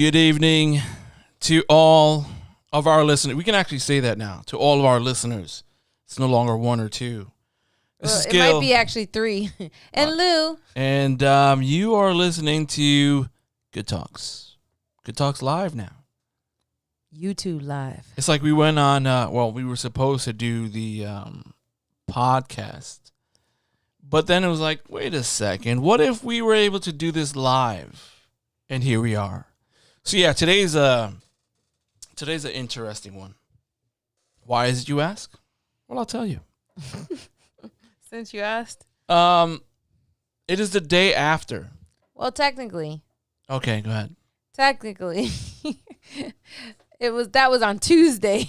Good evening to all of our listeners. We can actually say that now, to all of our listeners. It's no longer one or two. It might be actually three. And Lou. And you are listening to Good Talks. Good Talks Live now. YouTube Live. It's like we went on, we were supposed to do the podcast. But then it was like, wait a second. What if we were able to do this live? And here we are. So yeah, today's an interesting one. Why is it, you ask? Well, I'll tell you. Since you asked. It is the day after. Well, technically. Okay, go ahead. Technically. That was on Tuesday.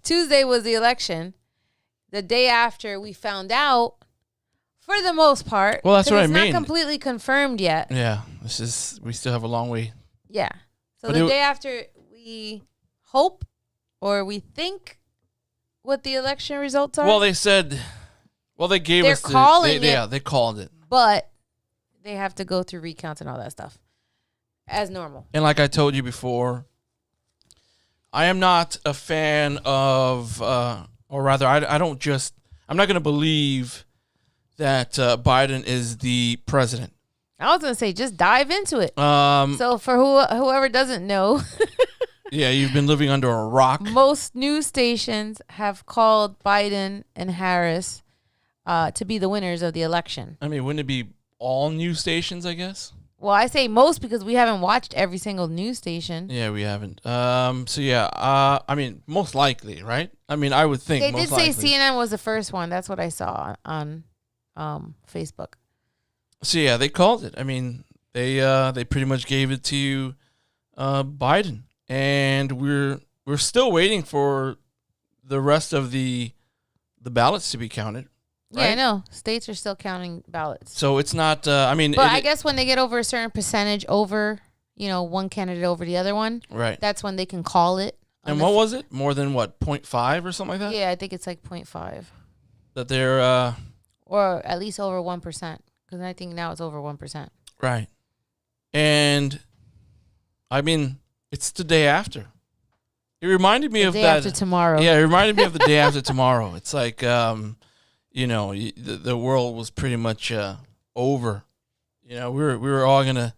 Tuesday was the election. The day after we found out, for the most part. Well, that's what I mean. It's not completely confirmed yet. Yeah, we still have a long way. Yeah. So the day after we hope or we think what the election results are. Well, they said, they gave us They're calling it. Yeah, they called it. But they have to go through recounts and all that stuff as normal. And like I told you before, I am not a fan of, or rather, I'm not going to believe that Biden is the president. I was going to say, just dive into it. So for whoever doesn't know. Yeah, you've been living under a rock. Most news stations have called Biden and Harris to be the winners of the election. I mean, wouldn't it be all news stations, I guess? Well, I say most because we haven't watched every single news station. Yeah, we haven't. So yeah, I mean, most likely, right? I mean, I would think they most did say likely. CNN was the first one. That's what I saw on Facebook. So yeah, they called it. I mean, they pretty much gave it to Biden, and we're still waiting for the rest of the ballots to be counted. Right? Yeah, I know. States are still counting ballots. So it's not. But I guess when they get over a certain percentage over, one candidate over the other one, right? That's when they can call it. And what was it? More than what? 0.5 or something like that? Yeah, I think it's like 0.5. That they're or at least over 1%, because I think now it's over 1%. Right. And I mean, it's the day after. It reminded me of that. The day after tomorrow. Yeah, it reminded me of the day after tomorrow. It's like, the world was pretty much over. We were all gonna,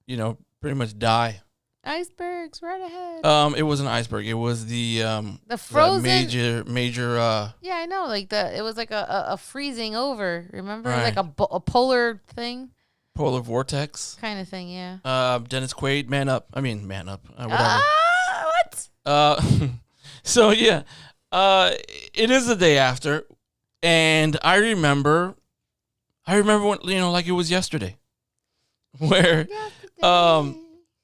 pretty much die. Icebergs right ahead. It was an iceberg. It was the frozen major. Yeah, I know. Like it was like a freezing over. Remember, right. Like a polar thing. Polar vortex kind of thing. Yeah. Dennis Quaid, man up. Whatever. What? So yeah, it is the day after, and I remember when like it was yesterday, where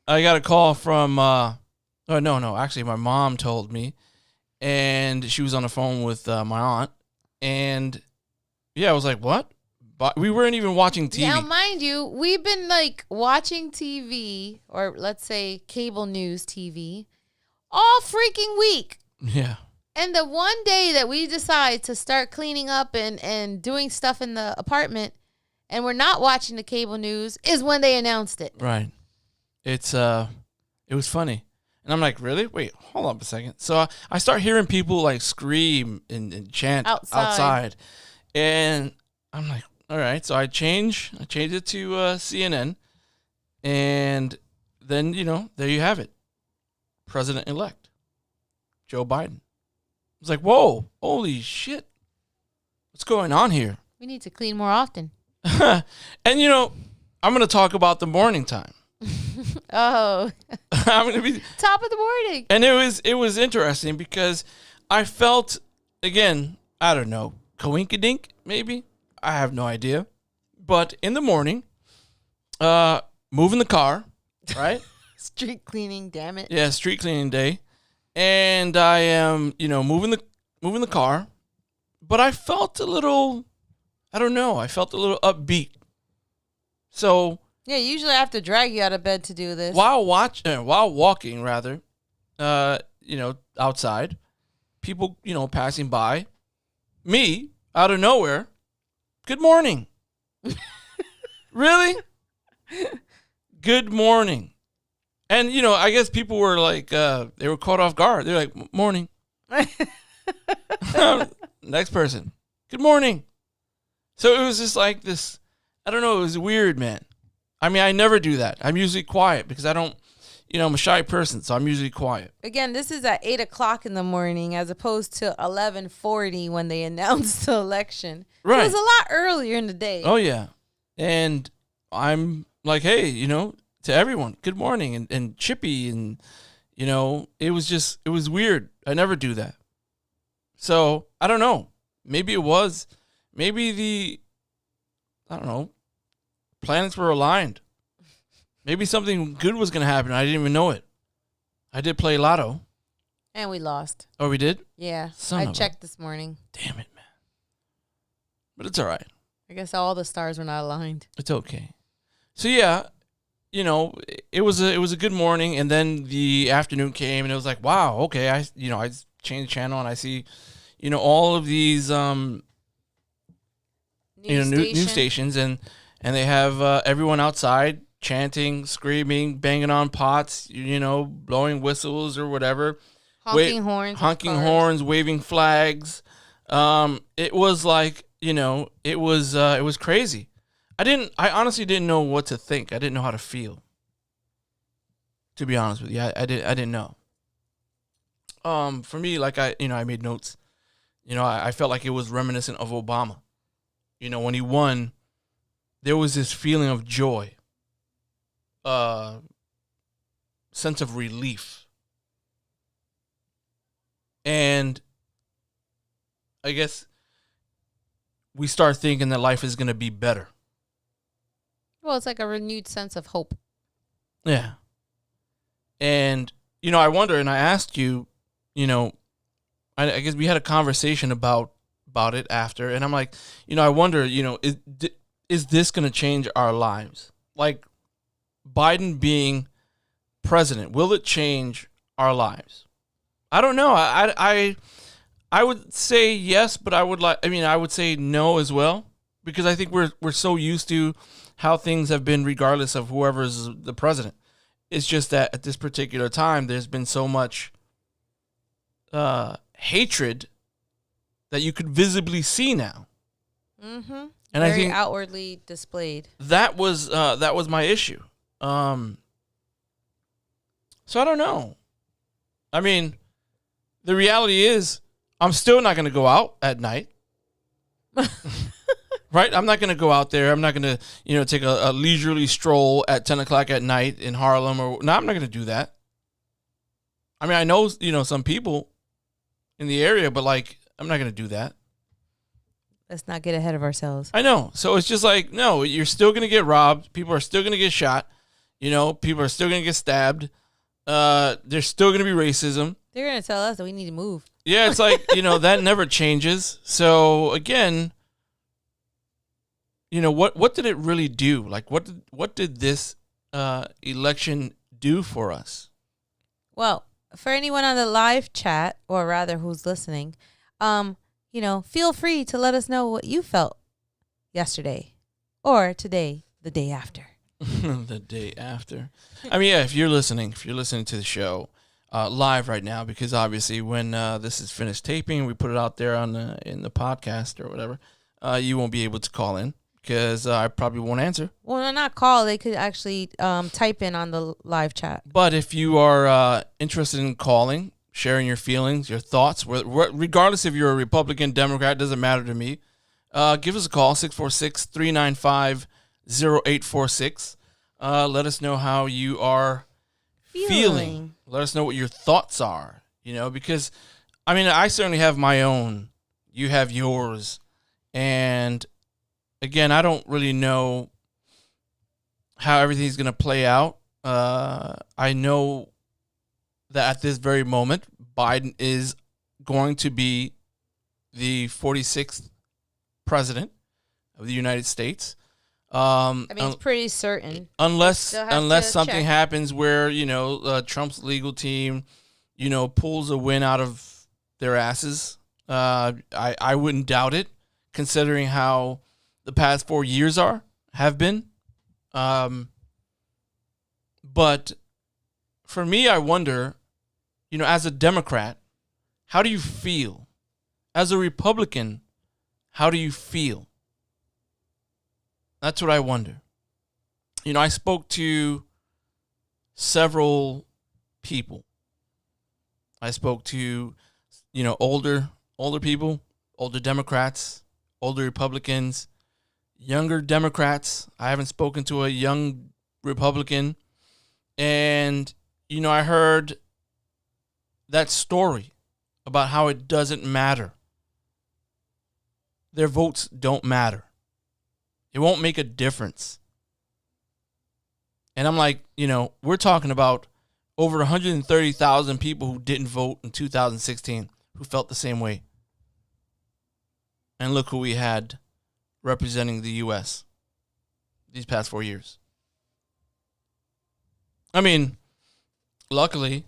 I got a call from actually my mom told me, and she was on the phone with my aunt, and yeah, I was like, what? But we weren't even watching TV. Now, mind you, we've been like watching TV, or let's say cable news TV, all freaking week. Yeah. And the one day that we decide to start cleaning up and doing stuff in the apartment, and we're not watching the cable news, is when they announced it. Right. It was funny. And I'm like, really? Wait, hold on a second. So I start hearing people like scream and chant outside. And I'm like, all right. So I changed it to CNN. And then, there you have it. President-elect Joe Biden. I was like, whoa, holy shit. What's going on here? We need to clean more often. And, I'm going to talk about the morning time. Oh. I'm going to be top of the morning. And it was interesting because I felt, again, I don't know, coinkydink, maybe? I have no idea. But in the morning, moving the car, right? Street cleaning, damn it. Yeah, street cleaning day. And I am, moving the car, but I felt a little, I don't know, I felt a little upbeat. So yeah, usually I have to drag you out of bed to do this. While walking, outside, people, passing by, me out of nowhere, good morning. Really? Good morning. And, I guess people were like, they were caught off guard. They're like, morning. Next person. Good morning. So it was just like this, I don't know, it was weird, man. I mean, I never do that. I'm usually quiet because I don't, I'm a shy person, so I'm usually quiet. Again, this is at 8 o'clock in the morning as opposed to 11:40 when they announced the election. Right. It was a lot earlier in the day. Oh, yeah. And I'm like, hey, to everyone, good morning, and chippy, and, it was weird. I never do that. So, I don't know. Maybe I don't know, planets were aligned. Maybe something good was going to happen. I didn't even know it. I did play lotto. And we lost. Oh, we did? Yeah. I checked this morning. Damn it, man. But it's all right. I guess all the stars were not aligned. It's okay. So, yeah, it was a good morning, and then the afternoon came, and it was like, wow, okay. I changed the channel, and I see, all of these news stations, and they have everyone outside chanting, screaming, banging on pots, blowing whistles or whatever, honking horns, waving flags. It was like, it was crazy. I honestly didn't know what to think. I didn't know how to feel. To be honest with you, I didn't know. For me, like I made notes. I felt like it was reminiscent of Obama. When he won, there was this feeling of joy, sense of relief. And I guess we start thinking that life is going to be better. Well, it's like a renewed sense of hope. Yeah. And, I wonder, and I asked you, I guess we had a conversation about it after, and I'm like, I wonder, is this going to change our lives? Like, Biden being president, will it change our lives? I don't know. I would say yes, but I would say no as well, because I think we're so used to how things have been regardless of whoever's the president. It's just that at this particular time, there's been so much hatred that you could visibly see now. Mm-hmm. And very I think outwardly displayed. That was my issue. So I don't know. I mean, the reality is, I'm still not going to go out at night. Right? I'm not going to go out there. I'm not going to, take a leisurely stroll at 10 o'clock at night in Harlem. I'm not going to do that. I mean, I know, some people in the area, but like, I'm not going to do that. Let's not get ahead of ourselves. I know. So it's just like, no, you're still going to get robbed. People are still going to get shot. People are still going to get stabbed. There's still going to be racism. They're going to tell us that we need to move. Yeah, it's like, that never changes. So again, what did it really do? Like, what did this election do for us? Well, for anyone on the live chat, or rather who's listening, feel free to let us know what you felt yesterday or today, the day after. The day after. I mean, yeah, if you're listening to the show live right now, because obviously when this is finished taping, we put it out there in the podcast or whatever, you won't be able to call in because I probably won't answer. Well, not call. They could actually type in on the live chat. But if you are interested in calling, sharing your feelings, your thoughts, regardless if you're a Republican, Democrat, doesn't matter to me, give us a call, 646-395-0846. Let us know how you are feeling. Let us know what your thoughts are, because, I mean, I certainly have my own. You have yours. And, again, I don't really know how everything's going to play out. I know that at this very moment, Biden is going to be the 46th president of the United States. It's pretty certain. Unless something happens where, Trump's legal team, pulls a win out of their asses. I wouldn't doubt it, considering how the past 4 years have been. But for me, I wonder, as a Democrat, how do you feel? As a Republican, how do you feel? That's what I wonder. I spoke to several people. I spoke to, older people, older Democrats, older Republicans, younger Democrats. I haven't spoken to a young Republican. And, I heard that story about how it doesn't matter. Their votes don't matter. It won't make a difference. And I'm like, we're talking about over 130,000 people who didn't vote in 2016 who felt the same way. And look who we had representing the U.S. these past 4 years. I mean, luckily,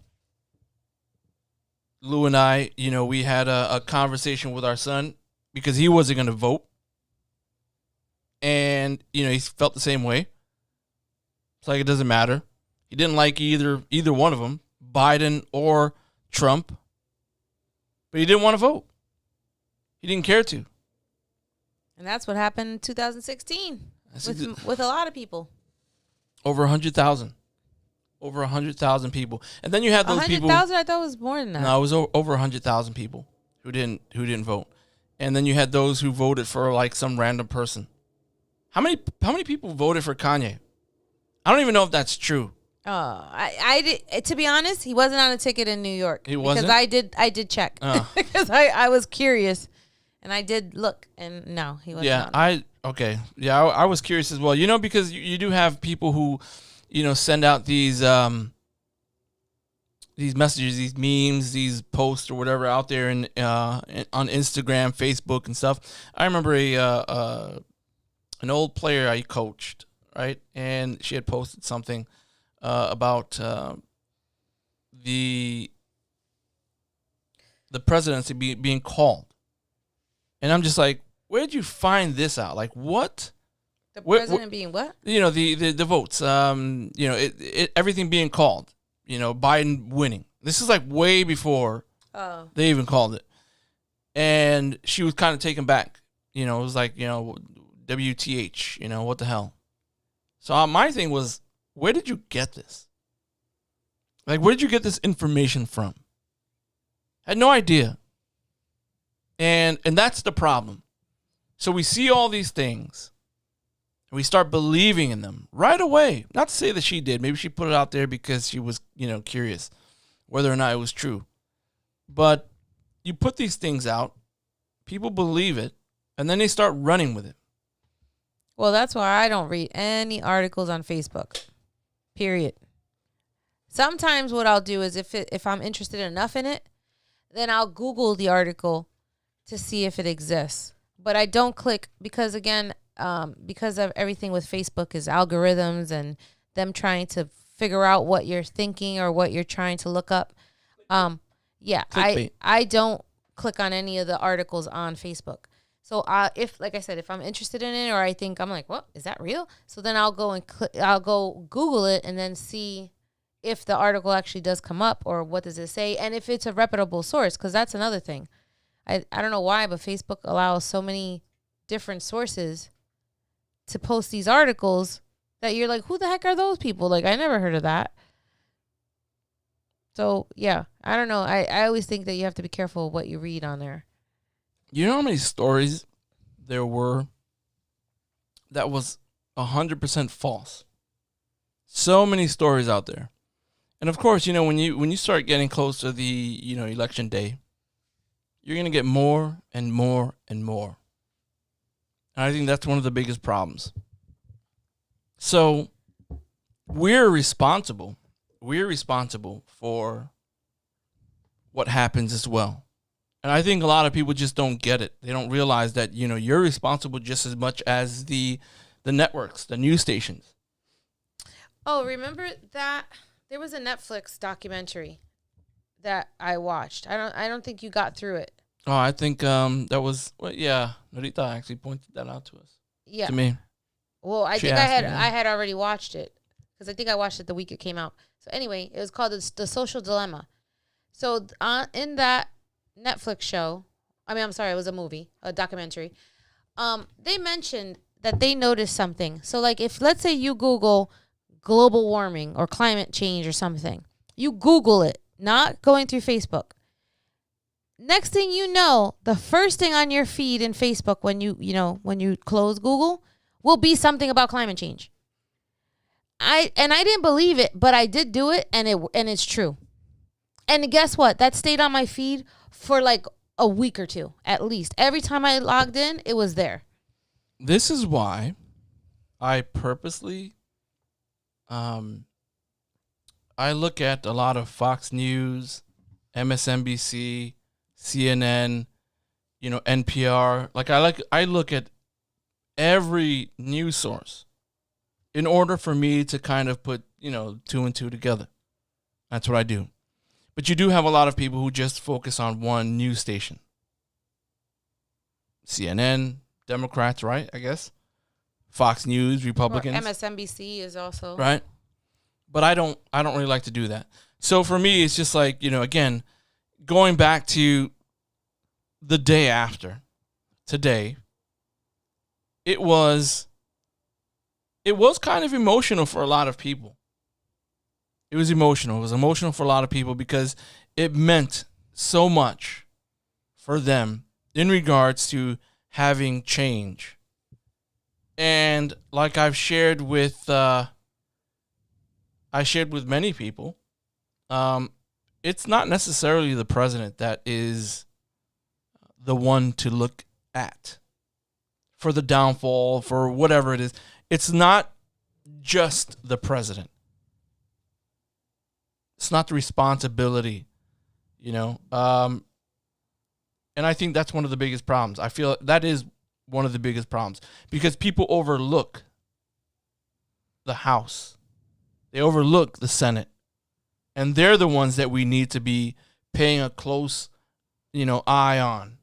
Lou and I, we had a conversation with our son because he wasn't going to vote. And, he felt the same way. It's like it doesn't matter. He didn't like either one of them, Biden or Trump. But he didn't want to vote. He didn't care to. And that's what happened in 2016 with a lot of people. Over 100,000. Over 100,000 people. And then you had those 100,000? people. 100,000? I thought it was more than that. No, it was over 100,000 people who didn't vote. And then you had those who voted for like some random person. How many people voted for Kanye? I don't even know if that's true. Oh, I did. To be honest, he wasn't on a ticket in New York. He wasn't? Because I did check. Because I was curious. And I did look, and no, he wasn't. Yeah, okay. Yeah, I was curious as well. Because you do have people who, send out these messages, these memes, these posts or whatever out there on Instagram, Facebook, and stuff. I remember an old player I coached, right, and she had posted something about the presidency being called. And I'm just like, where did you find this out? Like, what? The president being what? The votes. Everything being called. Biden winning. This is like way before they even called it. And she was kind of taken back. It was like, WTH. What the hell? So my thing was, where did you get this? Like, where did you get this information from? I had no idea. And that's the problem. So we see all these things, and we start believing in them right away. Not to say that she did. Maybe she put it out there because she was, curious whether or not it was true. But you put these things out, people believe it, and then they start running with it. Well, that's why I don't read any articles on Facebook, period. Sometimes what I'll do is if I'm interested enough in it, then I'll Google the article to see if it exists. But I don't click because, again, because of everything with Facebook is algorithms and them trying to figure out what you're thinking or what you're trying to look up. I don't click on any of the articles on Facebook. So if, like I said, if I'm interested in it or I think I'm like, what, is that real? So then I'll go and I'll go Google it and then see if the article actually does come up or what does it say and if it's a reputable source, because that's another thing. I don't know why, but Facebook allows so many different sources to post these articles that you're like, who the heck are those people? Like, I never heard of that. So, yeah, I don't know. I always think that you have to be careful of what you read on there. You know how many stories there were that was 100% false? So many stories out there. And, of course, when you start getting close to the, election day, you're going to get more and more and more. And I think that's one of the biggest problems. So we're responsible. We're responsible for what happens as well. And I think a lot of people just don't get it. They don't realize that, you're responsible just as much as the networks, the news stations. Oh, remember that there was a Netflix documentary that I watched. I don't think you got through it. Oh, I think that was Norita actually pointed that out to us. Yeah. To me. Well, I think I had already watched it. because I think I watched it the week it came out. So anyway, it was called The Social Dilemma. So in that Netflix show, I'm sorry, it was a movie, a documentary. They mentioned that they noticed something. So like if, let's say you Google global warming or climate change or something, you Google it, not going through Facebook. Next thing you know, the first thing on your feed in Facebook when you close Google will be something about climate change. I didn't believe it, but I did do it, and it's true. And guess what? That stayed on my feed for like a week or two, at least. Every time I logged in, it was there. This is why I purposely I look at a lot of Fox News, MSNBC, CNN, NPR. I look at every news source in order for me to kind of put, 2 and 2 together. That's what I do. But you do have a lot of people who just focus on one news station. CNN, Democrats, right? I guess. Fox News, Republicans. Or MSNBC is also. Right. But I don't really like to do that. So for me, it's just like, again, going back to the day after today, it was kind of emotional for a lot of people. It was emotional. It was emotional for a lot of people because it meant so much for them in regards to having change. And like I've shared with many people, it's not necessarily the president that is the one to look at for the downfall, for whatever it is. It's not just the president. It's not the responsibility, And I think that's one of the biggest problems. I feel that is one of the biggest problems because people overlook the House. They overlook the Senate. And they're the ones that we need to be paying a close, eye on,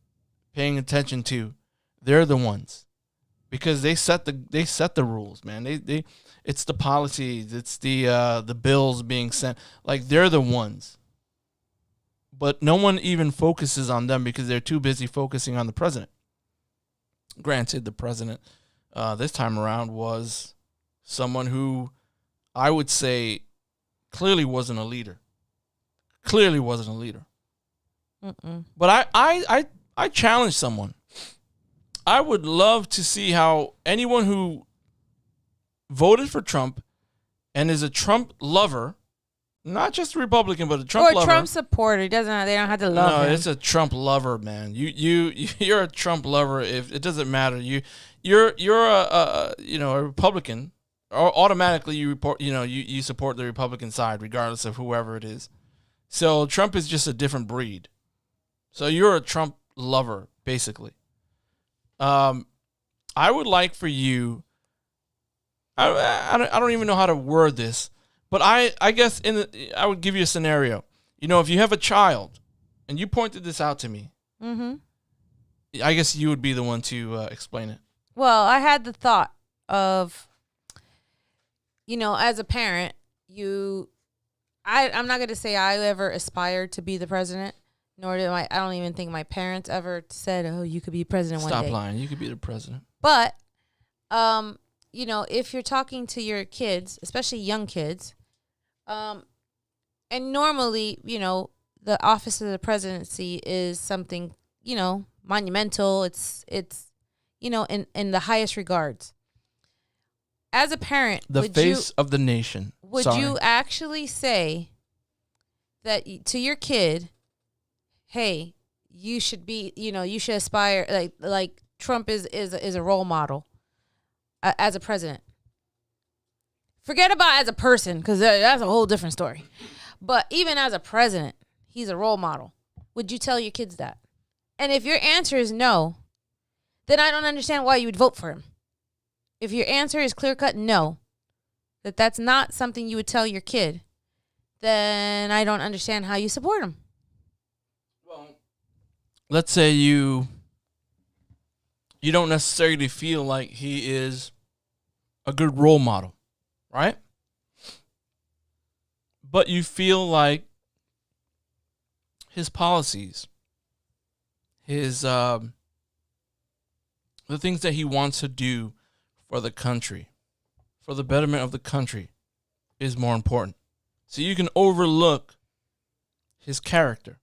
paying attention to. They're the ones. Because they set the rules, man. It's the policies, it's the bills being sent. Like they're the ones. But no one even focuses on them because they're too busy focusing on the president. Granted, the president this time around was someone who I would say clearly wasn't a leader. Mm-mm. But I challenge someone. I would love to see how anyone who voted for Trump and is a Trump lover, not just a Republican, but a Trump lover. Or a Trump supporter. They don't have to love him. No, it's a Trump lover, man. You're a Trump lover. If it doesn't matter, you're a Republican, or automatically you support the Republican side, regardless of whoever it is. So Trump is just a different breed. So you're a Trump lover, basically. I would like for you. I don't even know how to word this, but I guess I would give you a scenario. If you have a child, and you pointed this out to me, mm-hmm. I guess you would be the one to explain it. Well, I had the thought of, as a parent, I'm not going to say I ever aspired to be the president. Nor did I don't even think my parents ever said, "Oh, you could be president one day." Stop lying. You could be the president. But, if you're talking to your kids, especially young kids, and normally, the office of the presidency is something, monumental. It's in the highest regards. As a parent, the face of the nation. Would you actually say that to your kid, hey, you should be, you should aspire, like Trump is a role model as a president. Forget about as a person, because that's a whole different story. But even as a president, he's a role model. Would you tell your kids that? And if your answer is no, then I don't understand why you would vote for him. If your answer is clear-cut no, that's not something you would tell your kid, then I don't understand how you support him. Let's say you don't necessarily feel like he is a good role model, right? but you feel like his policies, his the things that he wants to do for the country, for the betterment of the country, is more important. So you can overlook his character.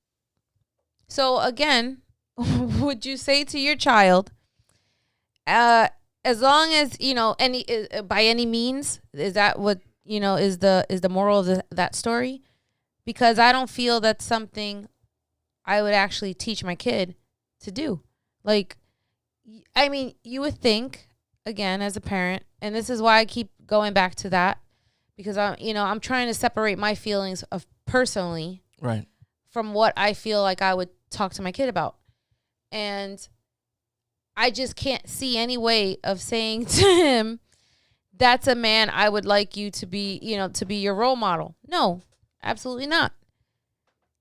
So again, would you say to your child, as long as, any by any means, is that what, is the moral of that story? Because I don't feel that's something I would actually teach my kid to do. Like, I mean, you would think, again, as a parent, and this is why I keep going back to that, because I'm trying to separate my feelings of personally right from what I feel like I would talk to my kid about. And I just can't see any way of saying to him, that's a man I would like you to be, to be your role model. No, absolutely not.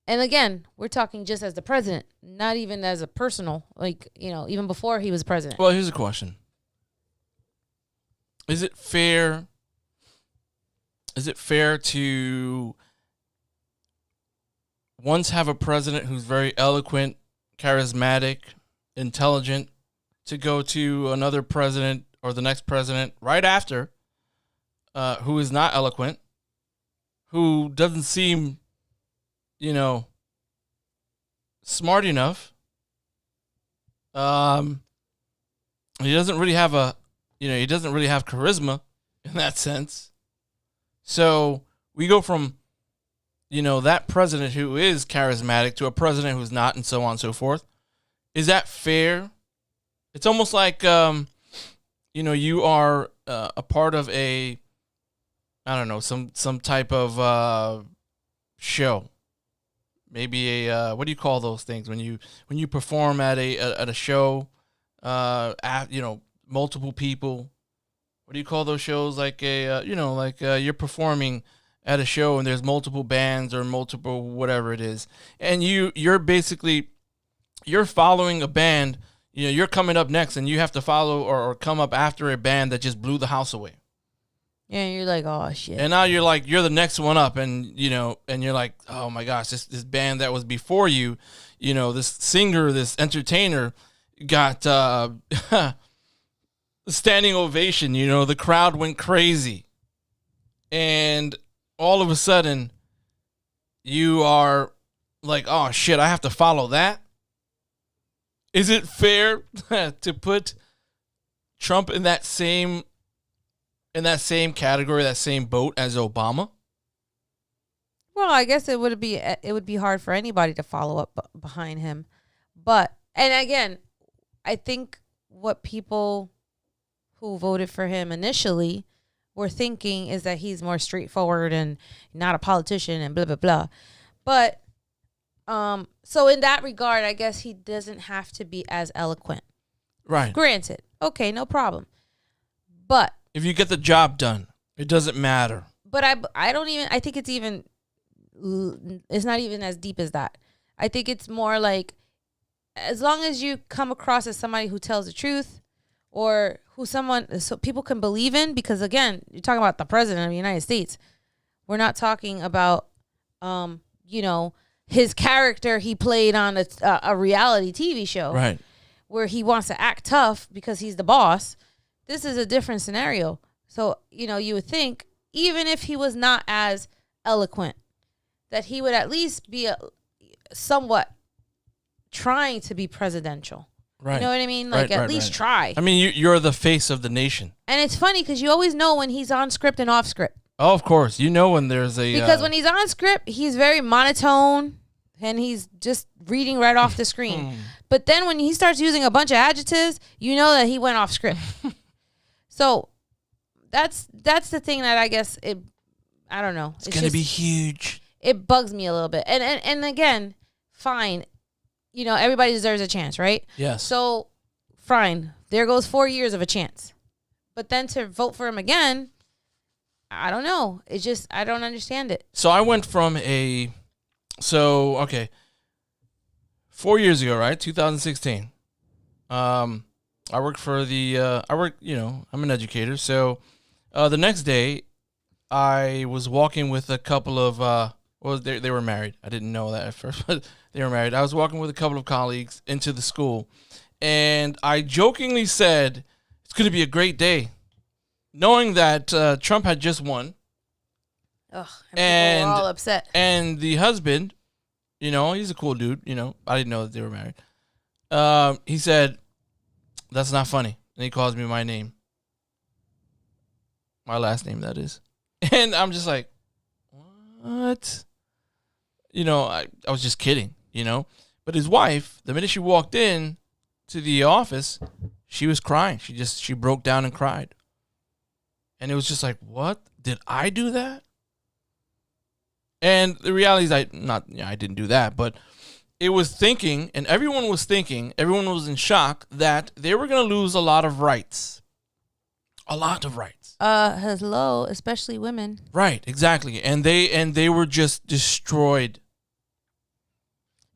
And again, we're talking just as the president, not even as a personal, like, even before he was president. Well, here's a question. Is it fair to once have a president who's very eloquent, charismatic, intelligent, to go to another president or the next president right after, who is not eloquent, who doesn't seem, smart enough? He doesn't really have charisma in that sense. So we go from, that president who is charismatic to a president who's not, and so on and so forth. Is that fair? It's almost like, you are a part of a, I don't know, some type of show. Maybe a what do you call those things when you perform at a show? Multiple people. What do you call those shows? Like you're performing at a show and there's multiple bands or multiple whatever it is, and you're following a band. You're coming up next, and you have to follow or come up after a band that just blew the house away. Yeah, and you're like, oh shit. And now you're the next one up, and you're like, oh my gosh, this band that was before you, this singer, this entertainer, got standing ovation. The crowd went crazy, and all of a sudden, you are like, oh shit, I have to follow that. Is it fair to put Trump in that same category, that same boat as Obama? Well, I guess it would be hard for anybody to follow up behind him. But, and again, I think what people who voted for him initially were thinking is that he's more straightforward and not a politician and blah, blah, blah. But, so in that regard, I guess he doesn't have to be as eloquent. Right. Granted. Okay, no problem. But if you get the job done, it doesn't matter. But I think it's not even as deep as that. I think it's more like, as long as you come across as somebody who tells the truth, or so people can believe in, because again, you're talking about the president of the United States. We're not talking about, his character he played on a reality TV show. Right. Where he wants to act tough because he's the boss. This is a different scenario. So, you would think, even if he was not as eloquent, that he would at least be somewhat trying to be presidential. Right. You know what I mean? Like, at least try. I mean, you're the face of the nation. And it's funny because you always know when he's on script and off script. Oh, of course. When there's a... Because when he's on script, he's very monotone and he's just reading right off the screen. But then when he starts using a bunch of adjectives, you know that he went off script. So that's the thing that I guess I don't know. It's going to be huge. It bugs me a little bit. And again, fine. Everybody deserves a chance, right? Yes. So fine. There goes 4 years of a chance. But then to vote for him again, I don't know. It's just, I don't understand it. So I went from 4 years ago, right? 2016. I worked for I'm an educator. So the next day, I was walking with a couple of they were married. I didn't know that at first, but they were married. I was walking with a couple of colleagues into the school, and I jokingly said, "It's going to be a great day," knowing that Trump had just won. Ugh, and people were all upset. And the husband, he's a cool dude. I didn't know that they were married. He said, "That's not funny," and he calls me my name, my last name, that is. And I'm just like, what? I was just kidding, But his wife, the minute she walked in to the office, she was crying. She broke down and cried. And it was just like, what? Did I do that? And the reality is I didn't do that, but it was thinking, and everyone was in shock that they were going to lose a lot of rights. A lot of rights. Hello, especially women. Right, exactly. And they were just destroyed.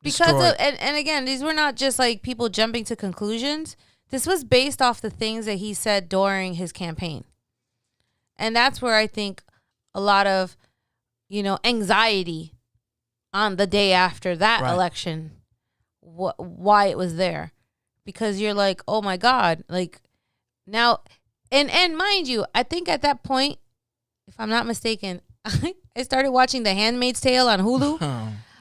And again, these were not just like people jumping to conclusions. This was based off the things that he said during his campaign. And that's where I think a lot of, anxiety on the day after that election, why it was there. Because you're like, oh my God, like now, and mind you, I think at that point, if I'm not mistaken, I started watching The Handmaid's Tale on Hulu.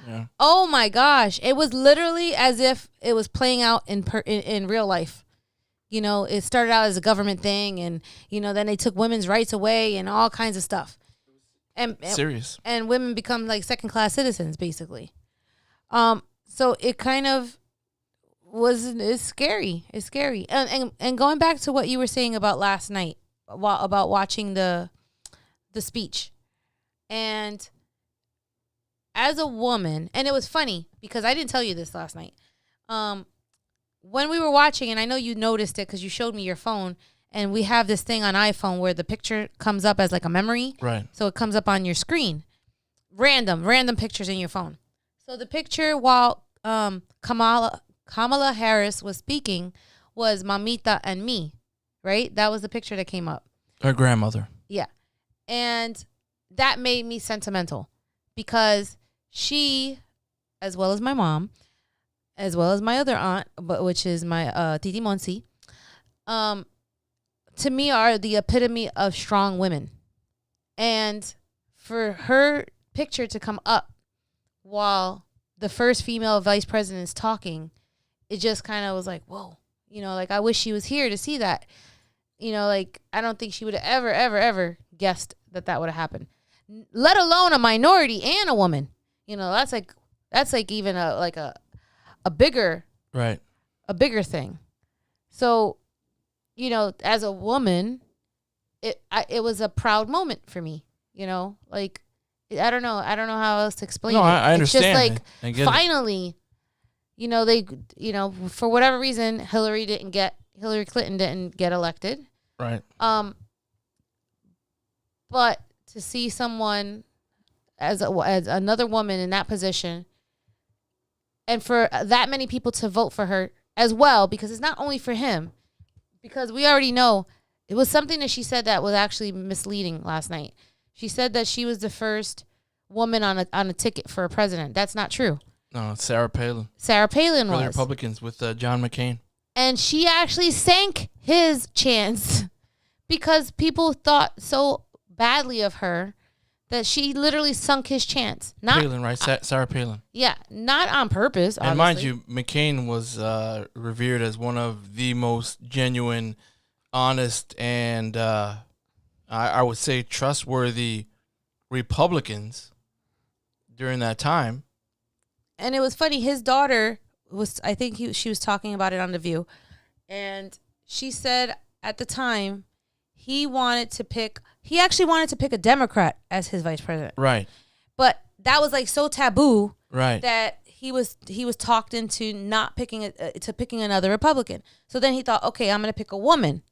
Yeah. Oh my gosh. It was literally as if it was playing out in real life. It started out as a government thing, and, then they took women's rights away and all kinds of stuff. And serious. And women become like second-class citizens, basically. So it kind of it's scary. It's scary. And going back to what you were saying about last night, about watching the speech. And as a woman, and it was funny because I didn't tell you this last night. When we were watching, and I know you noticed it because you showed me your phone, and we have this thing on iPhone where the picture comes up as like a memory. Right. So it comes up on your screen. Random pictures in your phone. So the picture while Kamala Harris was speaking was Mamita and me, right? That was the picture that came up. Her grandmother. Yeah. And that made me sentimental because she, as well as my mom, as well as my other aunt, which is my Titi Monsi, to me are the epitome of strong women. And for her picture to come up while the first female vice president is talking, it just kind of was like, whoa, like I wish she was here to see that. Like I don't think she would have ever guessed that would have happened, let alone a minority and a woman. That's like even a bigger, right, a bigger thing. So, as a woman, it was a proud moment for me. Like I don't know how else to explain it. I understand. It's just like finally, they, for whatever reason, Hillary Clinton didn't get elected. Right. But to see someone as another woman in that position, and for that many people to vote for her as well, because it's not only for him, because we already know it was something that she said that was actually misleading last night. She said that she was the first woman on a ticket for a president. That's not true. No, it's Sarah Palin. Sarah Palin was. For the Republicans with John McCain. And she actually sank his chance because people thought so badly of her that she literally sunk his chance. Palin, right? Sarah Palin. Yeah, not on purpose, obviously. And mind you, McCain was revered as one of the most genuine, honest, and I would say trustworthy Republicans during that time. And it was funny. His daughter was, I think she was talking about it on The View. And she said at the time he actually wanted to pick a Democrat as his vice president. Right. But that was like so taboo. Right. That he was talked into not picking another Republican. So then he thought, okay, I'm going to pick a woman.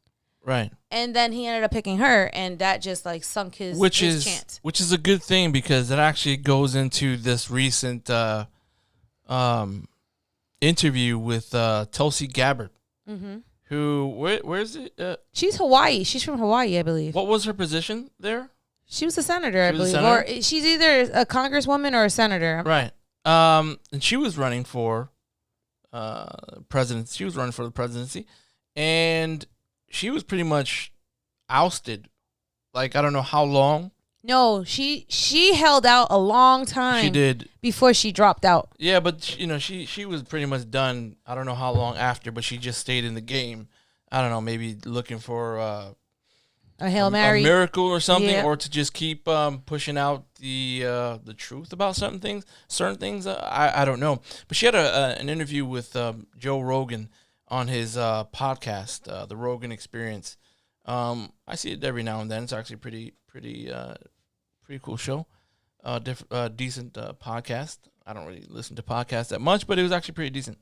Right. And then he ended up picking her, and that just like sunk his chance. Which is a good thing because it actually goes into this recent interview with Tulsi Gabbard, who where's it? She's Hawaii. She's from Hawaii, I believe. What was her position there? She was a senator, I believe. Or she's either a congresswoman or a senator. Right. And she was running for presidency. She was running for the presidency. And she was pretty much ousted. Like, I don't know how long. No, she held out a long time. She did. Before she dropped out. Yeah, but, you know, she was pretty much done. I don't know how long after, but she just stayed in the game. I don't know, maybe looking for a Hail Mary, a miracle or something, or to just keep pushing out the truth about certain things. I don't know. But she had an interview with Joe Rogan on his podcast, the Rogan Experience. I see it every now and then. It's actually pretty cool show. Decent podcast. I don't really listen to podcasts that much, but it was actually pretty decent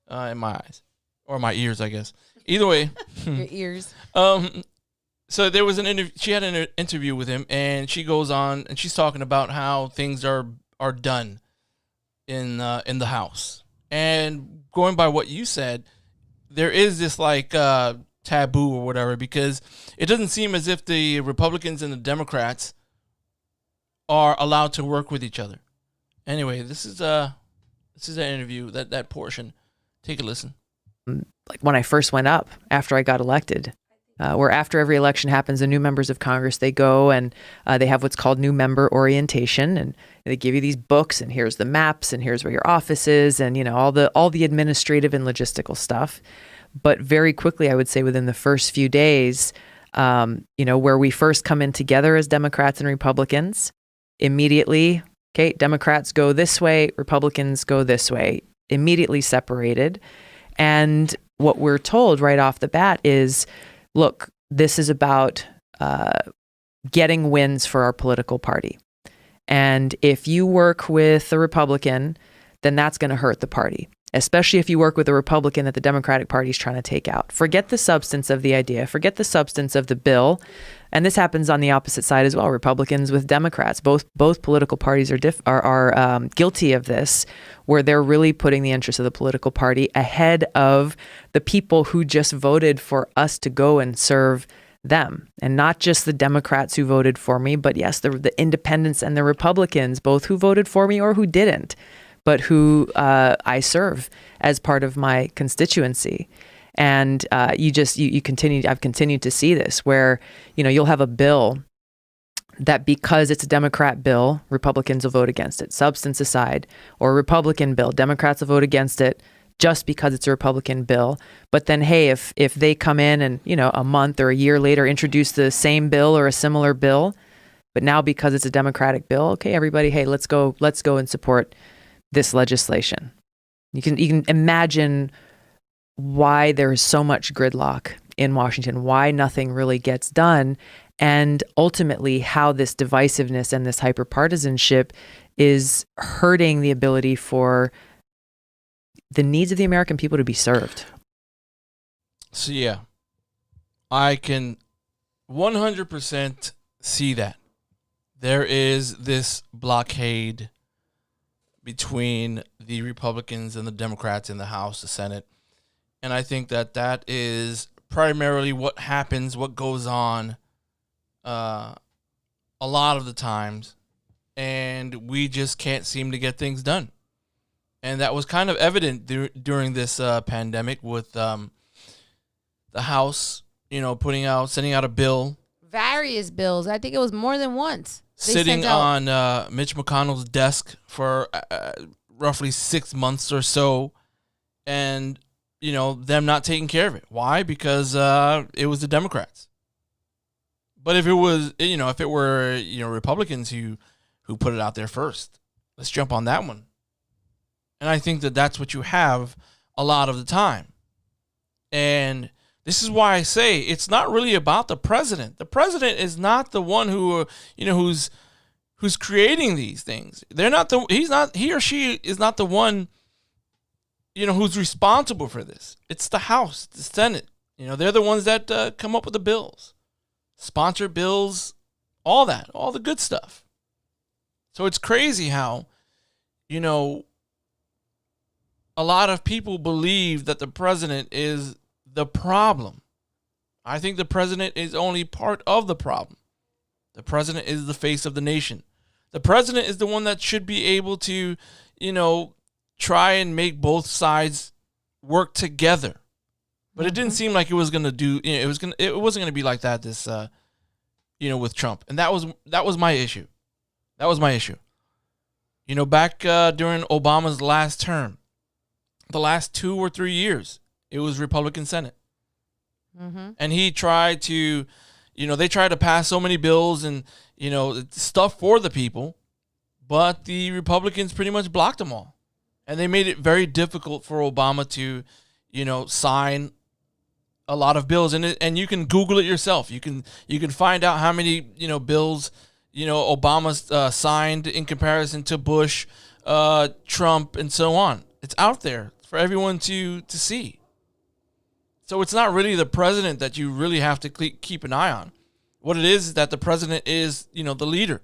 in my eyes, or my ears, I guess. Either way, your ears. So there was an interview. She had an interview with him, and she goes on and she's talking about how things are done in the House. And going by what you said, there is this like taboo or whatever, because it doesn't seem as if the Republicans and the Democrats are allowed to work with each other. Anyway, this is an interview, that portion. Take a listen. Like when I first went up after I got elected, where after every election happens, the new members of Congress, they go and they have what's called new member orientation, and they give you these books, and here's the maps, and here's where your office is, and you know all the administrative and logistical stuff. But very quickly, I would say within the first few days, where we first come in together as Democrats and Republicans, immediately, okay, Democrats go this way, Republicans go this way, immediately separated. And what we're told right off the bat is, look, this is about getting wins for our political party. And if you work with a Republican, then that's going to hurt the party, especially if you work with a Republican that the Democratic Party is trying to take out. Forget the substance of the idea. Forget the substance of the bill. And this happens on the opposite side as well. Republicans with Democrats, both political parties are guilty of this, where they're really putting the interests of the political party ahead of the people who just voted for us to go and serve them. And not just the Democrats who voted for me, but yes, the independents and the Republicans, both who voted for me or who didn't, but who I serve as part of my constituency. And I've continued to see this where, you'll have a bill that because it's a Democrat bill, Republicans will vote against it, substance aside, or a Republican bill, Democrats will vote against it just because it's a Republican bill. But then, hey, if they come in and, a month or a year later introduce the same bill or a similar bill, but now because it's a Democratic bill, okay, everybody, hey, let's go and support this legislation. You can imagine why there is so much gridlock in Washington, why nothing really gets done, and ultimately how this divisiveness and this hyperpartisanship is hurting the ability for the needs of the American people to be served. So yeah, I can 100% see that. There is this blockade between the Republicans and the Democrats in the House, the Senate. And I think that is primarily what happens, what goes on a lot of the times. And we just can't seem to get things done. And that was kind of evident during this pandemic with the House, sending out a bill. Various bills. I think it was more than once. Sitting on Mitch McConnell's desk for roughly 6 months or so. And them not taking care of it. Why? Because it was the Democrats. But if it was, if it were, Republicans who put it out there first, let's jump on that one. And I think that's what you have a lot of the time. And this is why I say it's not really about the president. The president is not the one who's creating these things. He or she is not the one who's responsible for this. It's the House, the Senate. They're the ones that come up with the bills, sponsor bills, all that, all the good stuff. So it's crazy how, a lot of people believe that the president is the problem. I think the president is only part of the problem. The president is the face of the nation. The president is the one that should be able to, try and make both sides work together. But it didn't seem like it was going to do, it wasn't going to be like that this, with Trump. And that was my issue. That was my issue. Back during Obama's last term, the last 2 or 3 years, it was Republican Senate. Mm-hmm. And he tried to, they tried to pass so many bills and, stuff for the people, but the Republicans pretty much blocked them all. And they made it very difficult for Obama to, sign a lot of bills. And you can Google it yourself. You can find out how many, bills, Obama signed in comparison to Bush, Trump, and so on. It's out there for everyone to see. So it's not really the president that you really have to keep an eye on. What it is that the president is, the leader.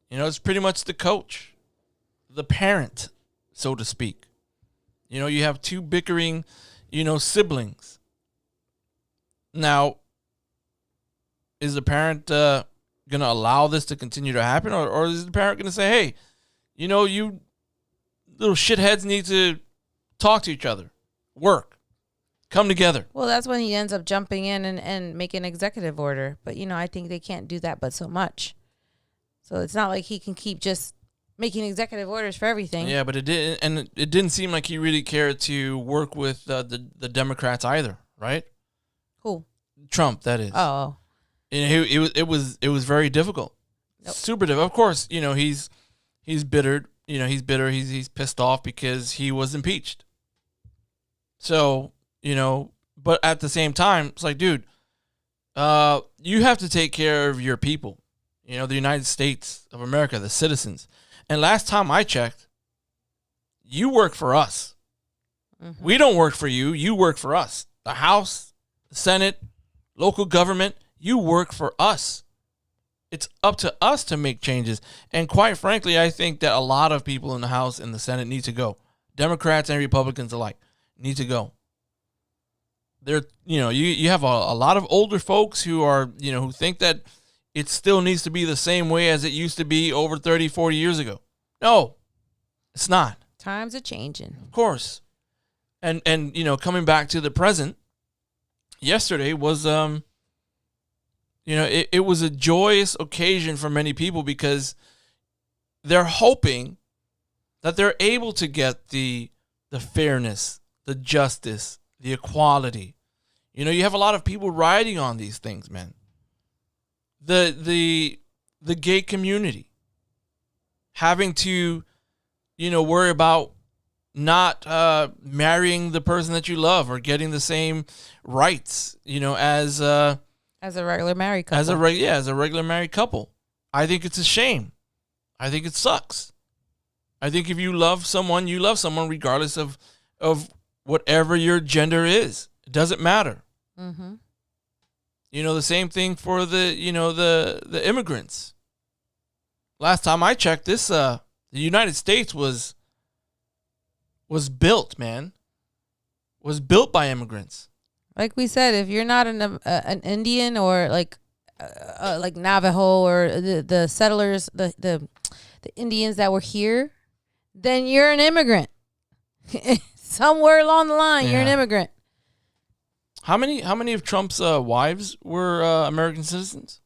It's pretty much the coach, the parent, so to speak. You have two bickering, siblings. Now, is the parent going to allow this to continue to happen? Or is the parent going to say, hey, you little shitheads need to talk to each other, work, come together? Well, that's when he ends up jumping in and making an executive order. But, I think they can't do that but so much. So it's not like he can keep just making executive orders for everything. Yeah, but it didn't seem like he really cared to work with the Democrats either, right? Who? Trump, that is. Oh. And it was very difficult. Nope. Super difficult. Of course, he's bitter. He's bitter. He's pissed off because he was impeached. So, but at the same time, it's like, dude, you have to take care of your people. The United States of America, the citizens. And last time I checked, you work for us. Mm-hmm. We don't work for you. You work for us. The House, the Senate, local government, you work for us. It's up to us to make changes. And quite frankly, I think that a lot of people in the House and the Senate need to go. Democrats and Republicans alike need to go. You have a lot of older folks who are, who think that it still needs to be the same way as it used to be over 30, 40 years ago. No, it's not. Times are changing. Of course. And coming back to the present, yesterday was, it was a joyous occasion for many people because they're hoping that they're able to get the fairness, the justice, the equality. You have a lot of people riding on these things, man. The gay community having to, worry about not marrying the person that you love or getting the same rights, as a regular married couple. As a regular married couple. I think it's a shame. I think it sucks. I think if you love someone regardless of whatever your gender is. It doesn't matter. Mm-hmm. The same thing for the immigrants. Last time I checked this, the United States was built, man. Was built by immigrants. Like we said, if you're not an Indian or like Navajo or the settlers, the Indians that were here, then you're an immigrant. Somewhere along the line, you're an immigrant. How many of Trump's wives were American citizens?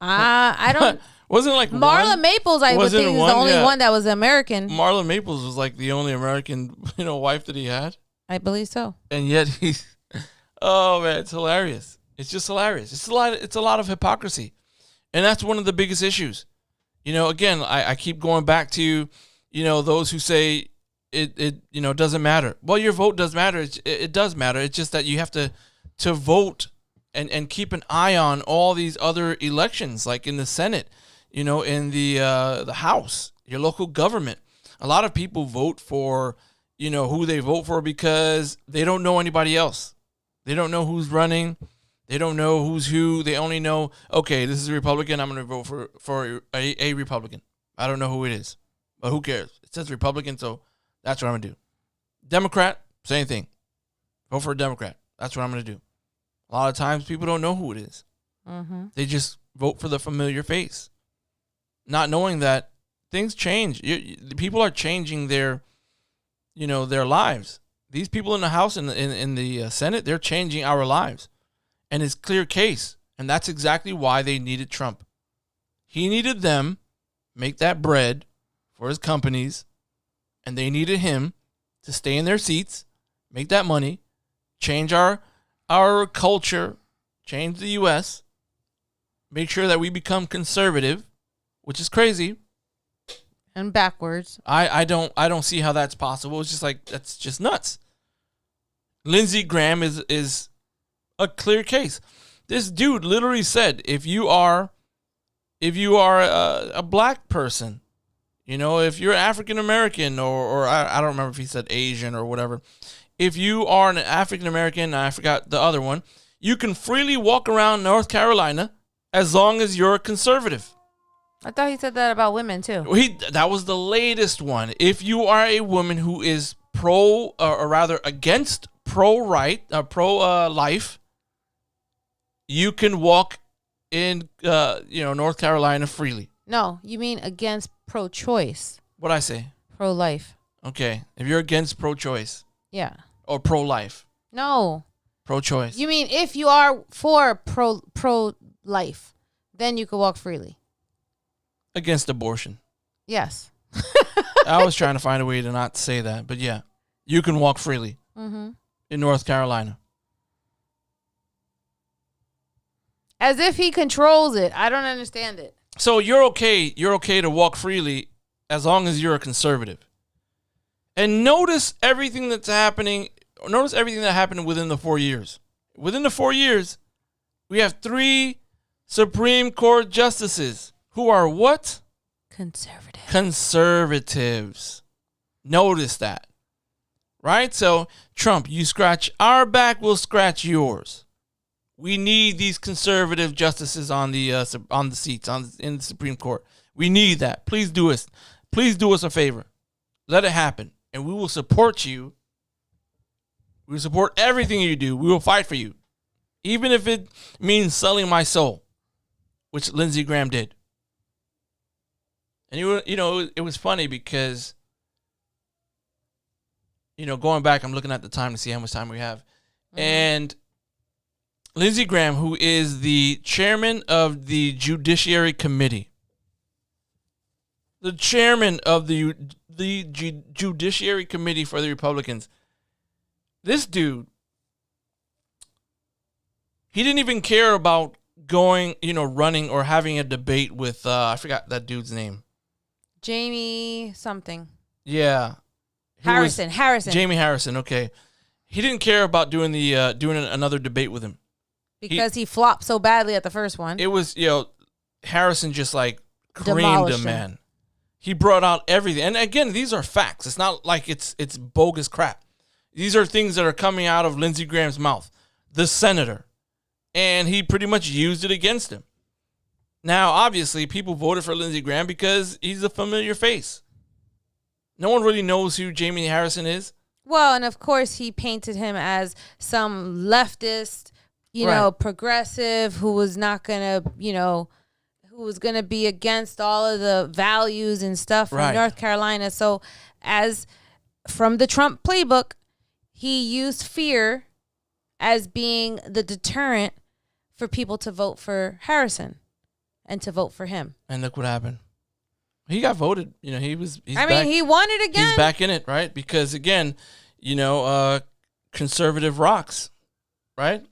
I don't. Wasn't like Marla Maples? I would think is the only one that was American. Marla Maples was like the only American, wife that he had. I believe so. And yet he's, oh man, it's hilarious. It's just hilarious. It's a lot of hypocrisy, and that's one of the biggest issues. Again, I keep going back to, those who say it doesn't matter. Well, your vote does matter. It does matter. It's just that you have to vote and keep an eye on all these other elections, like in the Senate, in the House, your local government. A lot of people vote for, who they vote for because they don't know anybody else. They don't know who's running. They don't know who's who. They only know, okay, this is a Republican. I'm going to vote for a Republican. I don't know who it is, but who cares? It says Republican, so that's what I'm going to do. Democrat, same thing. Vote for a Democrat. That's what I'm going to do. A lot of times people don't know who it is. Mm-hmm. They just vote for the familiar face, not knowing that things change. People are changing their lives. These people in the House and in the Senate, they're changing our lives. And it's clear case. And that's exactly why they needed Trump. He needed them make that bread for his companies, and they needed him to stay in their seats, make that money, change our culture, change the U.S., make sure that we become conservative, which is crazy. And backwards. I don't see how that's possible. It's just like, that's just nuts. Lindsey Grahm is a clear case. This dude literally said, if you are a black person, if you're African American or I don't remember if he said Asian or whatever, if you are an African American, I forgot the other one, you can freely walk around North Carolina as long as you're a conservative. I thought he said that about women too. That was the latest one. If you are a woman who is against pro-life, you can walk in North Carolina freely. No, you mean against pro-choice. What'd I say? Pro-life. Okay. If you're against pro-choice. Yeah. Or pro-life. No. Pro-choice. You mean if you are for pro-life, then you can walk freely. Against abortion. Yes. I was trying to find a way to not say that, but yeah. You can walk freely in North Carolina. As if he controls it. I don't understand it. So you're okay to walk freely as long as you're a conservative. And notice everything that happened within the 4 years. Within the 4 years, we have 3 Supreme Court justices who are what? Conservatives. Notice that. Right? So, Trump, you scratch our back, we'll scratch yours. We need these conservative justices on the seats in the Supreme Court. We need that. Please do us a favor. Let it happen, and we will support you. We will support everything you do. We will fight for you, even if it means selling my soul, which Lindsey Grahm did. And it was funny because going back, I'm looking at the time to see how much time we have, and Lindsey Grahm, who is the chairman of the Judiciary Committee, the chairman of the Judiciary Committee for the Republicans, this dude, he didn't even care about going, running or having a debate with, I forgot that dude's name. Jamie something. Yeah. Harrison. Jamie Harrison, okay. He didn't care about doing another debate with him. Because he flopped so badly at the first one. It was, Harrison just creamed him, man. He brought out everything. And again, these are facts. It's not like it's bogus crap. These are things that are coming out of Lindsey Graham's mouth, the senator. And he pretty much used it against him. Now, obviously, people voted for Lindsey Grahm because he's a familiar face. No one really knows who Jamie Harrison is. Well, and of course, he painted him as some leftist, progressive who was not going to, who was going to be against all of the values and stuff from North Carolina. So as from the Trump playbook, he used fear as being the deterrent for people to vote for Harrison and to vote for him. And look what happened. He got voted. He's he back. won it again. He's back in it, right? Because again, conservative rocks, right?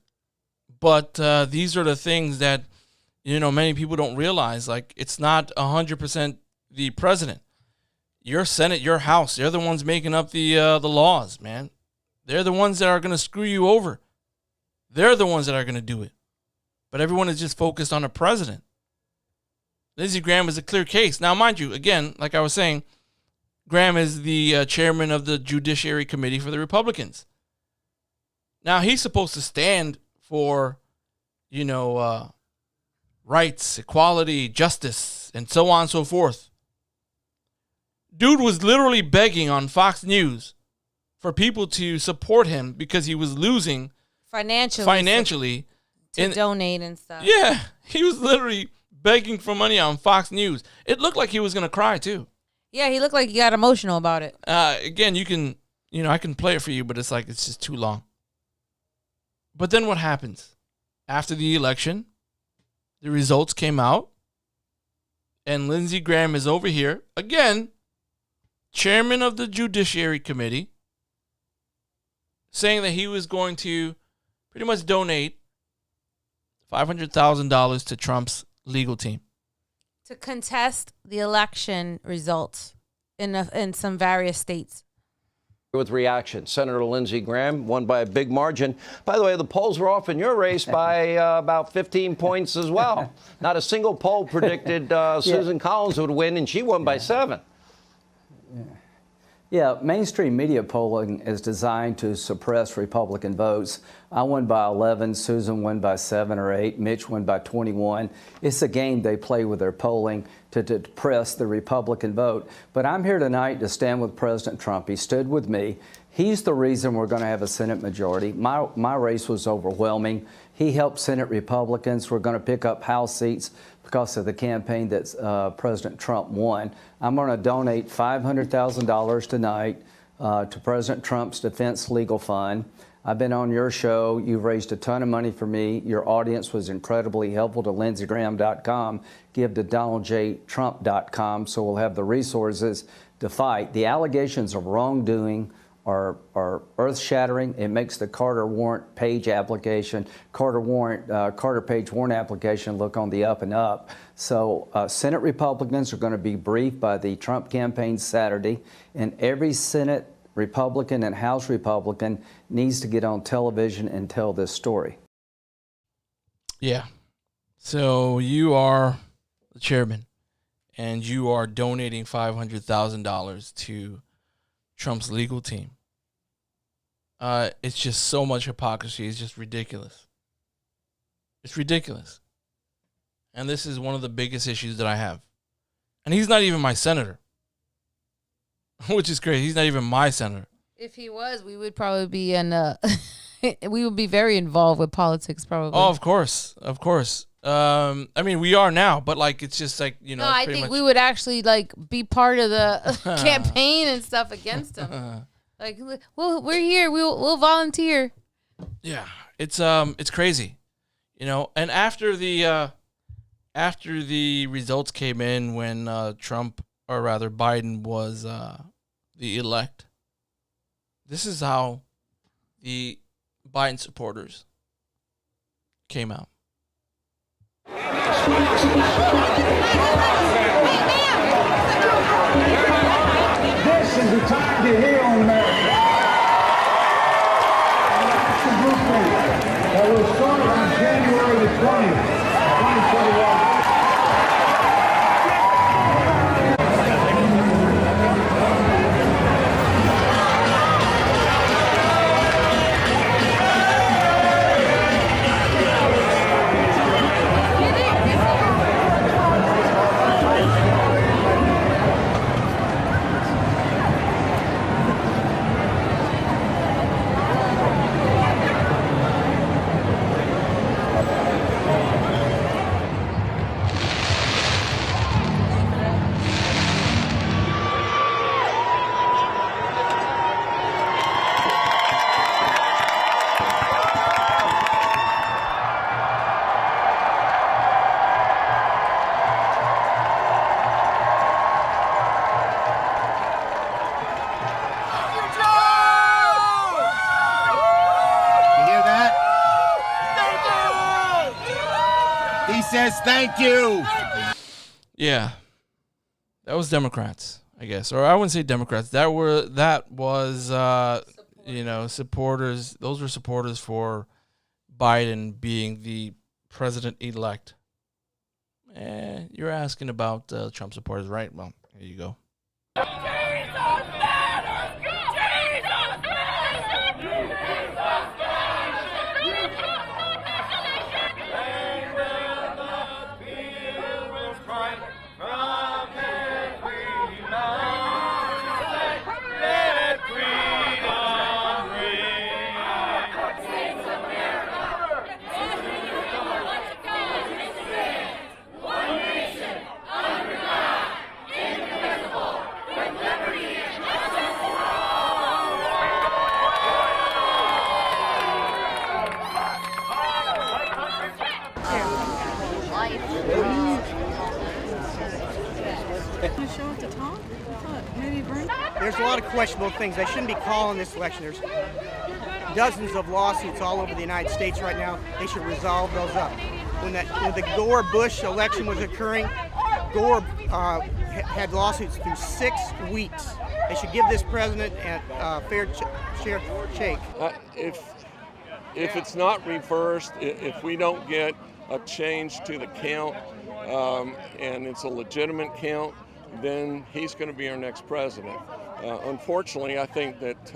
But these are the things that, many people don't realize. Like, it's not 100% the president. Your Senate, your House, they're the ones making up the laws, man. They're the ones that are going to screw you over. They're the ones that are going to do it. But everyone is just focused on the president. Lindsey Grahm is a clear case. Now, mind you, again, like I was saying, Grahm is the chairman of the Judiciary Committee for the Republicans. Now, he's supposed to stand for, rights, equality, justice, and so on and so forth. Dude was literally begging on Fox News for people to support him because he was losing financially to donate and stuff. Yeah, he was literally begging for money on Fox News. It looked like he was gonna cry too. Yeah, he looked like he got emotional about it. Again, I can play it for you, but it's just too long. But then what happens? After the election, the results came out, and Lindsey Grahm is over here, again, chairman of the Judiciary Committee, saying that he was going to pretty much donate $500,000 to Trump's legal team. To contest the election results in some various states. With reaction, Senator Lindsey Grahm won by a big margin. By the way, the polls were off in your race by about 15 points as well. Not a single poll predicted Susan Collins would win, and she won by 7. Yeah, mainstream media polling is designed to suppress Republican votes. I won by 11, Susan won by 7 or 8, Mitch won by 21. It's a game they play with their polling to depress the Republican vote. But I'm here tonight to stand with President Trump. He stood with me. He's the reason we're going to have a Senate majority. My race was overwhelming. He helped Senate Republicans. We're going to pick up House seats because of the campaign that President Trump won. I'm going to donate $500,000 tonight to President Trump's Defense Legal Fund. I've been on your show. You've raised a ton of money for me. Your audience was incredibly helpful to LindseyGraham.com. Give to DonaldJTrump.com so we'll have the resources to fight. The allegations of wrongdoing are earth-shattering. It makes the Carter Page warrant application look on the up and up. So Senate Republicans are going to be briefed by the Trump campaign Saturday, and every Senate Republican and House Republican needs to get on television and tell this story. Yeah. So you are the chairman, and you are donating $500,000 to Trump's legal team. It's just so much hypocrisy. It's just ridiculous. It's ridiculous. And this is one of the biggest issues that I have. And he's not even my senator, which is crazy. He's not even my senator. If he was, we would probably be we would be very involved with politics, probably. Oh, of course. Of course. I mean, we are now, but it's just No, I think we would actually be part of the campaign and stuff against him. Well, we're here. We'll volunteer. Yeah, it's crazy, And after the results came in, when Biden was the elect, this is how the Biden supporters came out. This is the time to heal America. That's the blueprint that will start on January the 20th, 2021. Says thank you. Yeah, that was Democrats, I guess, or I wouldn't say Democrats. That was supporters. Those were supporters for Biden being the president-elect. You're asking about Trump supporters, right? Well, here you go. going to show up to talk? I thought maybe Bernie. There's a lot of questionable things. They shouldn't be calling this election. There's dozens of lawsuits all over the United States right now. They should resolve those up. When the Gore-Bush election was occurring, Gore had lawsuits through 6 weeks. They should give this president a fair shake. If it's not reversed, if we don't get a change to the count, and it's a legitimate count, then he's going to be our next president. Unfortunately, I think that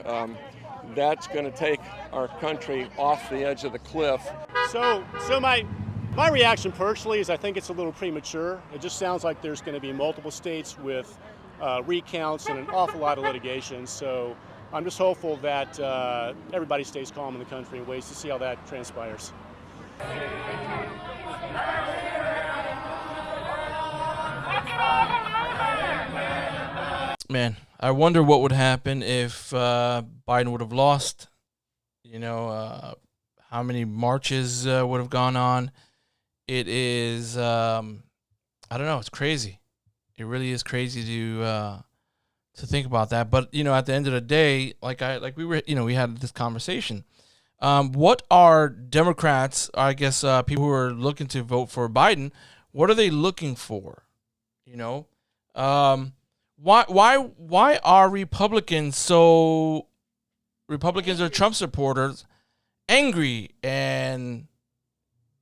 that's going to take our country off the edge of the cliff. So my reaction personally is I think it's a little premature. It just sounds like there's going to be multiple states with recounts and an awful lot of litigation. So I'm just hopeful that everybody stays calm in the country and waits to see how that transpires. Man, I wonder what would happen if Biden would have lost. You know, how many marches would have gone on. It is, I don't know, it's crazy. It really is crazy to think about that. But, you know, at the end of the day, we had this conversation. What are Democrats, I guess people who are looking to vote for Biden, what are they looking for? You know, why are Republicans or Trump supporters angry and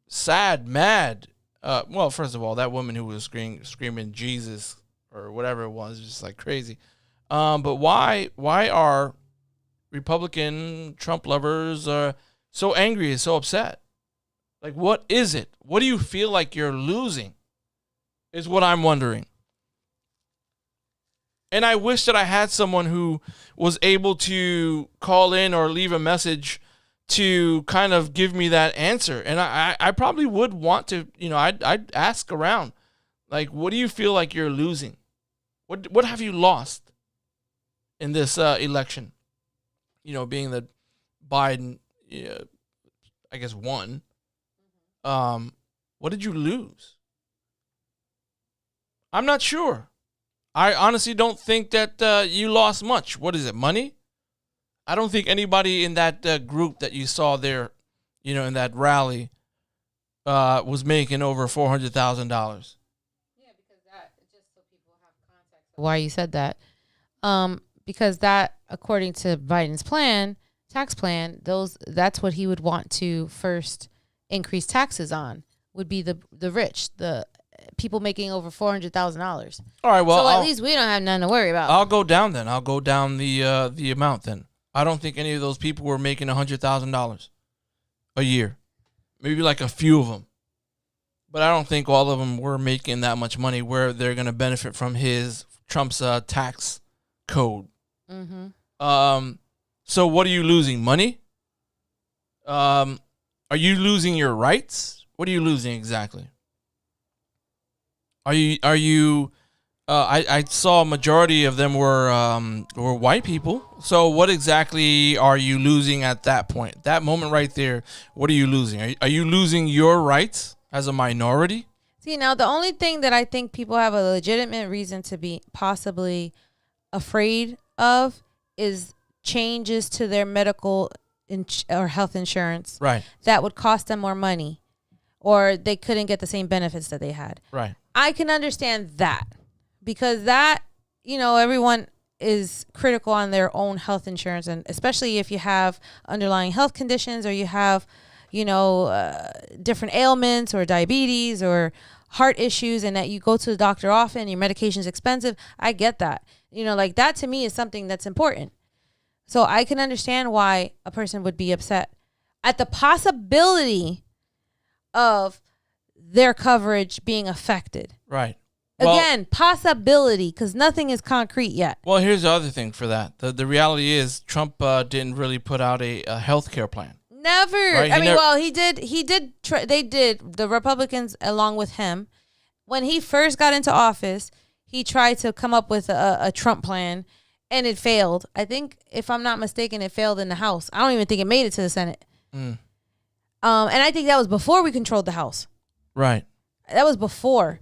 sad, mad? Well, first of all, that woman who was screaming Jesus or whatever it was, just like crazy. But why are Republican Trump lovers so angry and so upset? Like, what is it? What do you feel like you're losing? Is what I'm wondering. And I wish that I had someone who was able to call in or leave a message to kind of give me that answer. And I probably would want to, you know, I'd ask around, like, what do you feel like you're losing? What have you lost in this election? You know, being that Biden, I guess, won. What did you lose? I'm not sure. I honestly don't think that you lost much. What is it, money? I don't think anybody in that group that you saw there, you know, in that rally, was making over $400,000. Yeah, because that, just so people have context of why you said that. Because that, according to Biden's tax plan, that's what he would want to first increase taxes on, would be the rich, the people making over $400,000. All right, well, so at least we don't have nothing to worry about. I'll go down then. I'll go down the amount then. I don't think any of those people were making $100,000 a year. Maybe like a few of them. But I don't think all of them were making that much money where they're going to benefit from Trump's tax code. Mm-hmm. So what are you losing? Money? Are you losing your rights? What are you losing exactly? Are you? I saw a majority of them were white people. So what exactly are you losing at that point? That moment right there, what are you losing? Are you losing your rights as a minority? See, now the only thing that I think people have a legitimate reason to be possibly afraid of is changes to their medical or health insurance. Right. That would cost them more money, or they couldn't get the same benefits that they had. Right. I can understand that. Because that, you know, everyone is critical on their own health insurance. And especially if you have underlying health conditions or you have, you know, different ailments or diabetes or heart issues, and that you go to the doctor often, your medication's expensive. I get that. You know, like that to me is something that's important. So I can understand why a person would be upset at the possibility of their coverage being affected. Right. Well, again, possibility, because nothing is concrete yet. Well, here's the other thing for that. The reality is Trump didn't really put out a health care plan. Never. Right? He did. They did. The Republicans, along with him, when he first got into office, he tried to come up with a Trump plan, and it failed. I think, if I'm not mistaken, it failed in the House. I don't even think it made it to the Senate. And I think that was before we controlled the House. Right. That was before.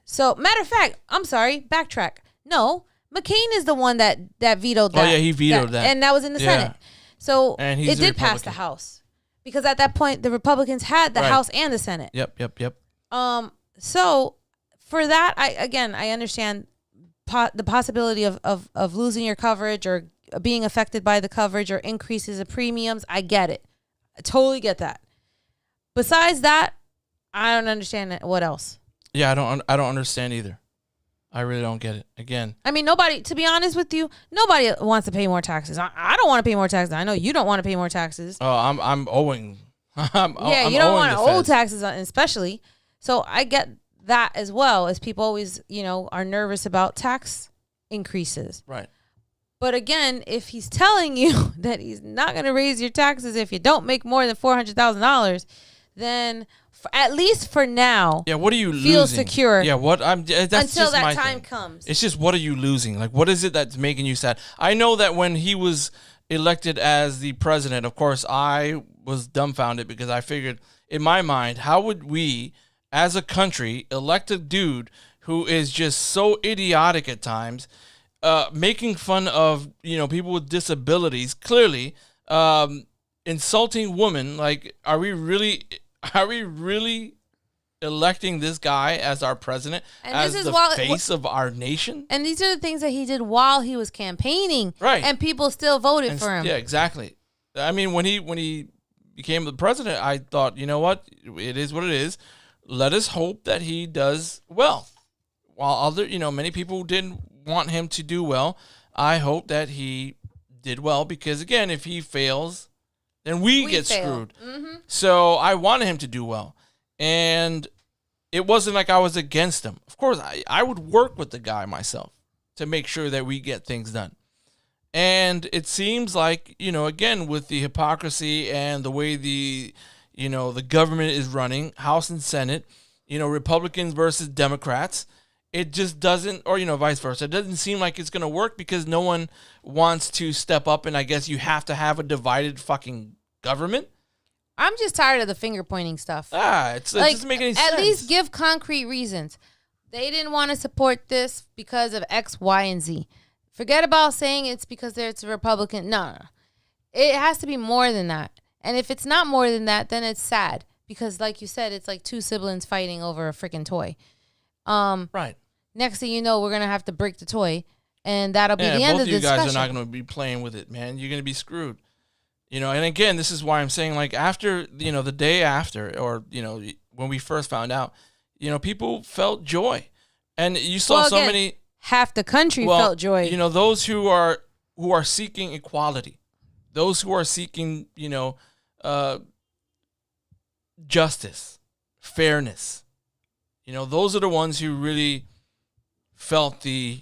So, matter of fact, I'm sorry, backtrack. No, McCain is the one that vetoed that. Oh, yeah, he vetoed that. And that was in the Senate. So and it did pass the House. Because at that point, the Republicans had the House and the Senate. Yep. So for that, I understand the possibility of losing your coverage or being affected by the coverage or increases of premiums. I get it. I totally get that. Besides that, I don't understand it. What else? Yeah, I don't understand either. I really don't get it. Again, I mean, to be honest with you, nobody wants to pay more taxes. I don't want to pay more taxes. I know you don't want to pay more taxes. Oh, I'm owing. You don't want to owe taxes, especially. So I get that as well, as people always, are nervous about tax increases. Right. But again, if he's telling you that he's not going to raise your taxes if you don't make more than $400,000, then at least for now, what are you feel losing? Secure. Yeah, that's until just that my time thing. comes. It's just, what are you losing? Like, what is it that's making you sad? I know that when he was elected as the president, of course, I was dumbfounded because I figured in my mind, how would we as a country elect a dude who is just so idiotic at times, making fun of, people with disabilities, clearly, insulting women. Like, are we really electing this guy as our president, and as the face of our nation? And these are the things that he did while he was campaigning, right? And people still voted for him. Yeah, exactly. I mean, when he became the president, I thought, you know what? It is what it is. Let us hope that he does well. While many people didn't want him to do well, I hope that he did well, because again, if he fails, then we get screwed. Mm-hmm. So I wanted him to do well. And it wasn't like I was against him. Of course, I would work with the guy myself to make sure that we get things done. And it seems like, again, with the hypocrisy and the way the government is running, House and Senate, Republicans versus Democrats, it just doesn't, or, vice versa. It doesn't seem like it's going to work because no one wants to step up. And I guess you have to have a divided fucking government. I'm just tired of the finger pointing stuff. It doesn't make any sense. At least give concrete reasons. They didn't want to support this because of X, Y, and Z. Forget about saying it's because it's a Republican. No. It has to be more than that. And if it's not more than that, then it's sad. Because like you said, it's like two siblings fighting over a freaking toy. Right. Next thing you know, we're going to have to break the toy. And that'll be the end of the discussion. Both of you guys are not going to be playing with it, man. You're going to be screwed. And again, this is why I'm saying, like, after, the day after, or, when we first found out, people felt joy. And you saw many. Half the country felt joy. Those who are seeking equality, those who are seeking, justice, fairness, those are the ones who really felt the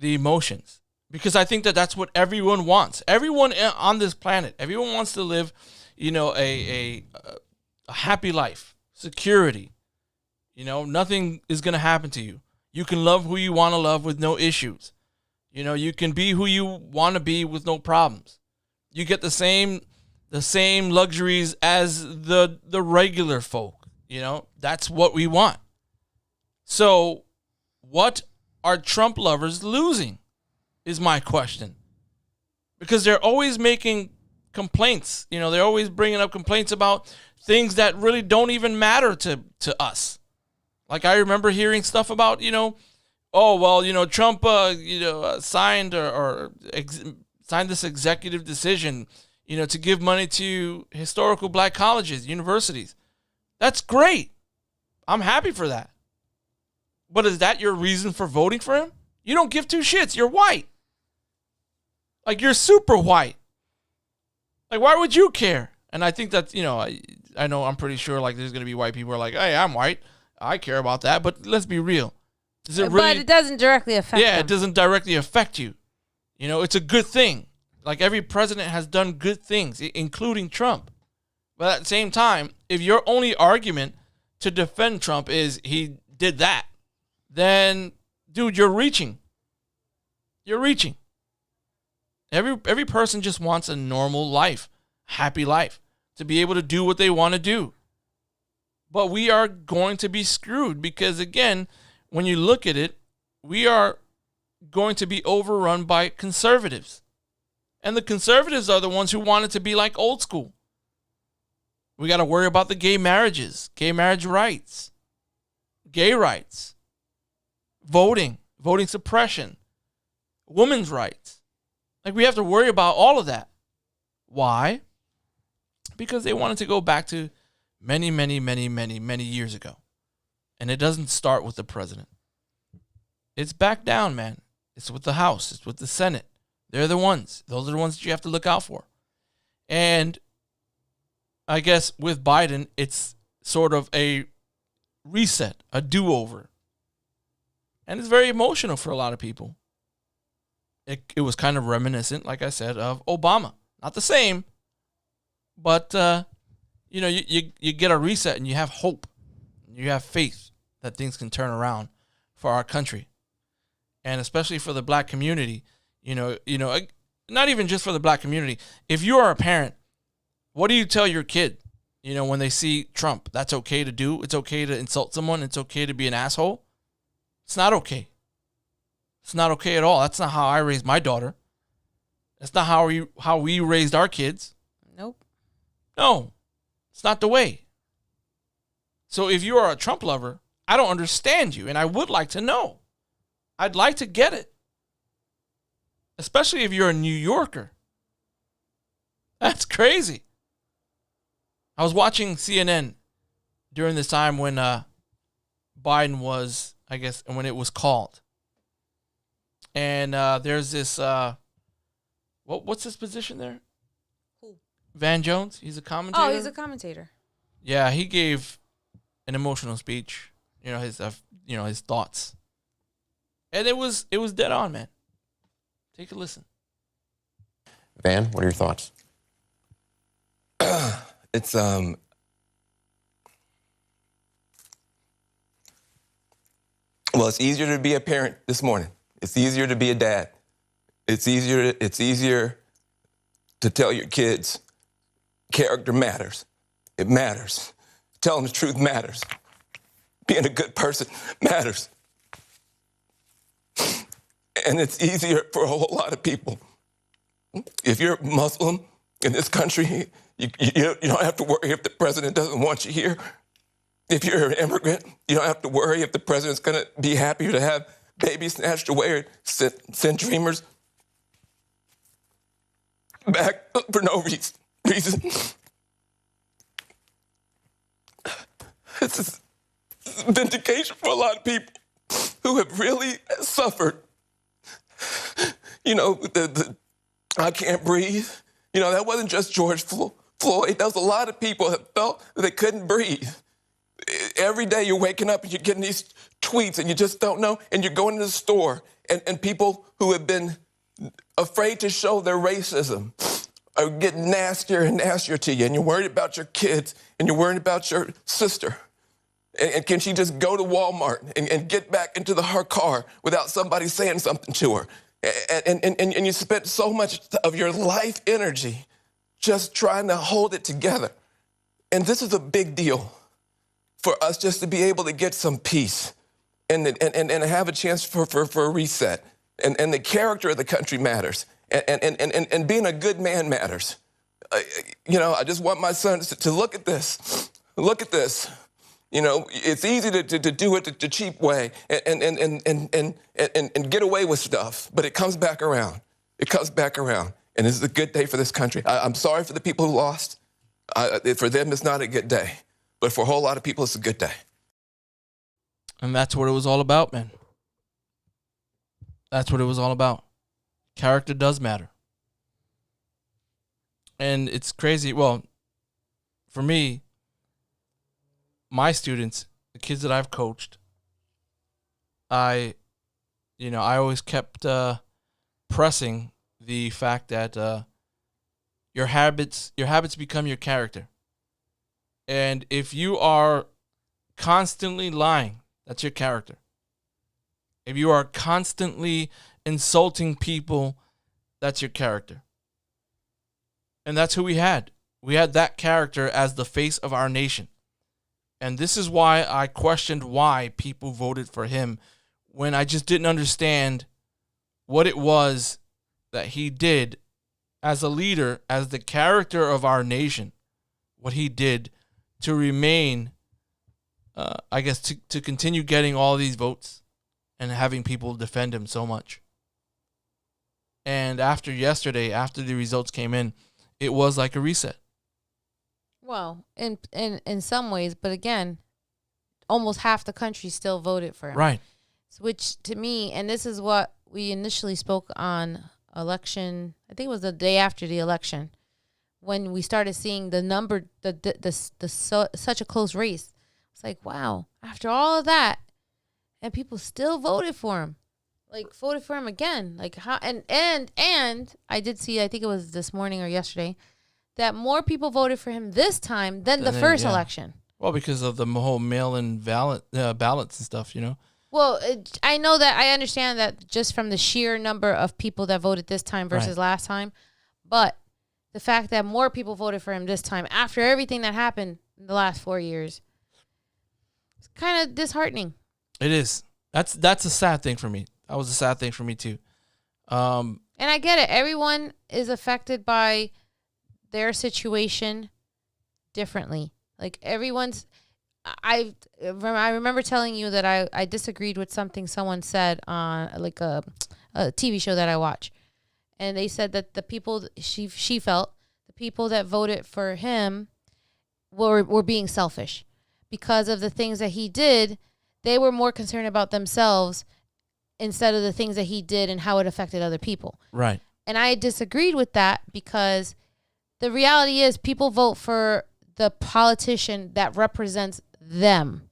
emotions. Because I think that that's what everyone wants. Everyone on this planet, everyone wants to live, a happy life, security. Nothing is going to happen to you. You can love who you want to love with no issues. You can be who you want to be with no problems. You get the same luxuries as the regular folk. That's what we want. So what are Trump lovers losing is my question. Because they're always making complaints. They're always bringing up complaints about things that really don't even matter to us. Like, I remember hearing stuff about, Trump, signed signed this executive decision, to give money to historical black colleges, universities. That's great. I'm happy for that. But is that your reason for voting for him? You don't give two shits. You're white. Like, you're super white. Like, why would you care? And I think that, I'm pretty sure, like, there's going to be white people who are like, hey, I'm white. I care about that. But let's be real. Does it really? But it doesn't directly affect them. It doesn't directly affect you. It's a good thing. Like, every president has done good things, including Trump. But at the same time, if your only argument to defend Trump is he did that, then, dude, you're reaching. You're reaching. Every person just wants a normal life, happy life, to be able to do what they want to do. But we are going to be screwed because, again, when you look at it, we are going to be overrun by conservatives. And the conservatives are the ones who want it to be like old school. We got to worry about the gay marriages, gay marriage rights, gay rights, voting suppression, women's rights. Like, we have to worry about all of that. Why? Because they wanted to go back to many, many, many, many, many years ago. And it doesn't start with the president. It's back down, man. It's with the House. It's with the Senate. They're the ones. Those are the ones that you have to look out for. And I guess with Biden, it's sort of a reset, a do-over. And it's very emotional for a lot of people. It was kind of reminiscent, like I said, of Obama. Not the same, but, you get a reset and you have hope. You have faith that things can turn around for our country. And especially for the black community, not even just for the black community. If you are a parent, what do you tell your kid, when they see Trump? That's okay to do. It's okay to insult someone. It's okay to be an asshole. It's not okay. It's not okay at all. That's not how I raised my daughter. That's not how we raised our kids. Nope. No, it's not the way. So if you are a Trump lover, I don't understand you, and I would like to know. I'd like to get it. Especially if you're a New Yorker. That's crazy. I was watching CNN during this time when Biden was, I guess, when it was called. And there's this, what's his position there? Who? Van Jones. He's a commentator. Oh, he's a commentator. Yeah, he gave an emotional speech. His thoughts. And it was dead on, man. Take a listen. Van, what are your thoughts? It's easier to be a parent this morning. It's easier to be a dad. It's easier to tell your kids character matters. It matters. Telling the truth matters. Being a good person matters. And it's easier for a whole lot of people. If you're Muslim in this country, you don't have to worry if the president doesn't want you here. If you're an immigrant, you don't have to worry if the president's going to be happier to have babies snatched away or send dreamers back for no reason. This is vindication for a lot of people who have really suffered. The I can't breathe. That wasn't just George Floyd. That was a lot of people that felt that they couldn't breathe. Every day you're waking up and you're getting these tweets and you just don't know. And you're going to the store and people who have been afraid to show their racism are getting nastier and nastier to you. And you're worried about your kids and you're worried about your sister. And can she just go to Walmart and get back into her car without somebody saying something to her? And you spent so much of your life energy just trying to hold it together. And this is a big deal for us just to be able to get some peace and have a chance for a reset. And the character of the country matters. And being a good man matters. I just want my sons to look at this. Look at this. It's easy to do it the cheap way and get away with stuff, but it comes back around. It comes back around. And this is a good day for this country. I'm sorry for the people who lost. For them, it's not a good day. But for a whole lot of people, it's a good day. And that's what it was all about, man. That's what it was all about. Character does matter. And it's crazy. Well, for me, my students, the kids that I've coached, I always kept pressing the fact that your habits become your character. And if you are constantly lying, that's your character. If you are constantly insulting people, that's your character. And that's who we had. We had that character as the face of our nation. And this is why I questioned why people voted for him when I just didn't understand what it was that he did as a leader, as the character of our nation, what he did to remain, I guess, to continue getting all these votes and having people defend him so much. And after yesterday, after the results came in, it was like a reset. Well, in some ways, but again, almost half the country still voted for him. Right. Which to me, and this is what we initially spoke on election, I think it was the day after the election, when we started seeing the number, such a close race. It's like, wow, after all of that, and people still voted for him. Like, voted for him again. Like, how, and I did see, I think it was this morning or yesterday, that more people voted for him this time than the first election. Well, because of the whole mail-in ballots and stuff, you know? Well, I know that, I understand that just from the sheer number of people that voted this time versus last time. But the fact that more people voted for him this time after everything that happened in the last 4 years, it's kind of disheartening. It is. That's a sad thing for me. That was a sad thing for me, too. And I get it. Everyone is affected by their situation differently. Like, everyone's... I remember telling you that I disagreed with something someone said on like a TV show that I watch. And they said that the people, she felt, the people that voted for him were being selfish. Because of the things that he did, they were more concerned about themselves instead of the things that he did and how it affected other people. Right. And I disagreed with that because the reality is people vote for the politician that represents them.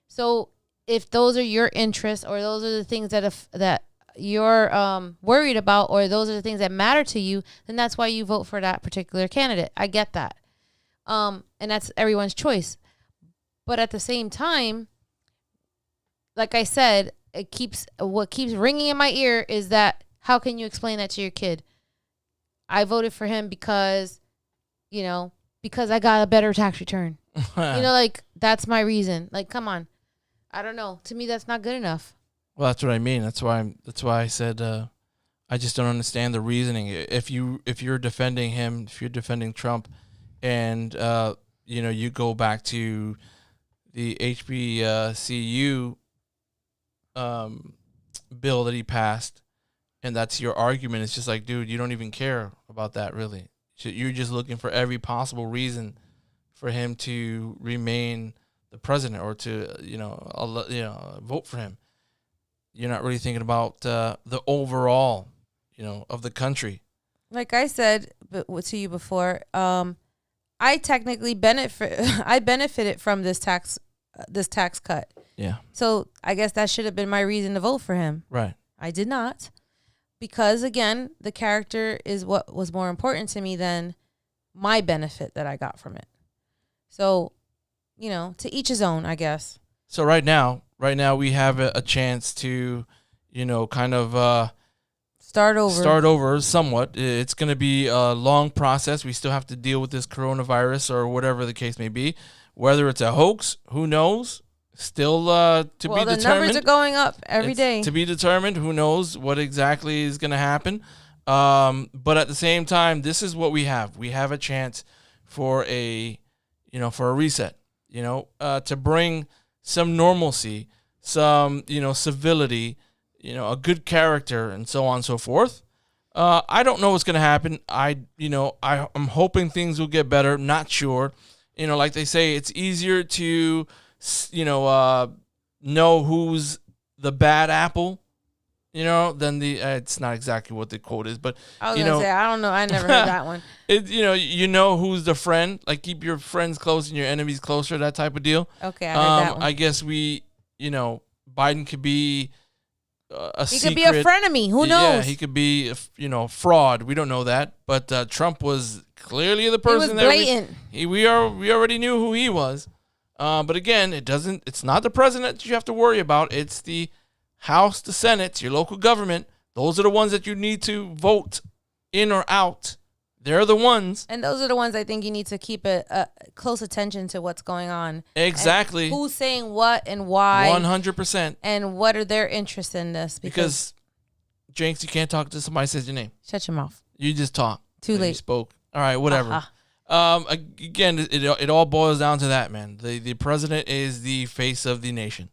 So if those are your interests, or those are the things that you're worried about, or those are the things that matter to you, then that's why you vote for that particular candidate. I get that. And that's everyone's choice. But at the same time, like I said, what keeps ringing in my ear is that how can you explain that to your kid? I voted for him because I got a better tax return. Like, that's my reason. Like, come on. I don't know. To me, that's not good enough. Well, that's what I mean. That's why I said I just don't understand the reasoning. If you're defending him, if you're defending Trump, and you go back to the HBCU bill that he passed, and that's your argument. It's just like, dude, you don't even care about that, really. You're just looking for every possible reason for him to remain the president, or to vote for him. You're not really thinking about the overall, of the country. Like I said to you before, I technically benefited from this tax cut. Yeah. So I guess that should have been my reason to vote for him. Right. I did not, because again, the character is what was more important to me than my benefit that I got from it. So, to each his own, I guess. So right now we have a chance to, kind of start over somewhat. It's going to be a long process. We still have to deal with this coronavirus, or whatever the case may be. Whether it's a hoax, who knows? Still to be determined. Well, the numbers are going up every day. To be determined. Who knows what exactly is going to happen? But at the same time, this is what we have. We have a chance for a reset. To bring some normalcy, some civility, a good character, and so on and so forth. I don't know what's going to happen. I'm hoping things will get better. Not sure. Like they say, it's easier to know who's the bad apple, than the. It's not exactly what the quote is, but I was gonna say, I don't know. I never heard that one. Who's the friend. Like, keep your friends close and your enemies closer. That type of deal. Okay, I heard that one. I guess Biden could be a he secret. could be a frenemy. Who knows? Yeah, he could be fraud. We don't know that, but Trump was clearly the person he was blatant. We already knew who he was. But again, it's not the president that you have to worry about. It's the House, the Senate, your local government. Those are the ones that you need to vote in or out They're the ones. And those are the ones I think you need to keep a close attention to what's going on. Exactly. And who's saying what and why. 100%. And what are their interests in this? Because Jinx, you can't talk to somebody says your name. Shut your mouth. You just talk. Too late. You spoke. All right, whatever. Again, it all boils down to that, man. The president is the face of the nation.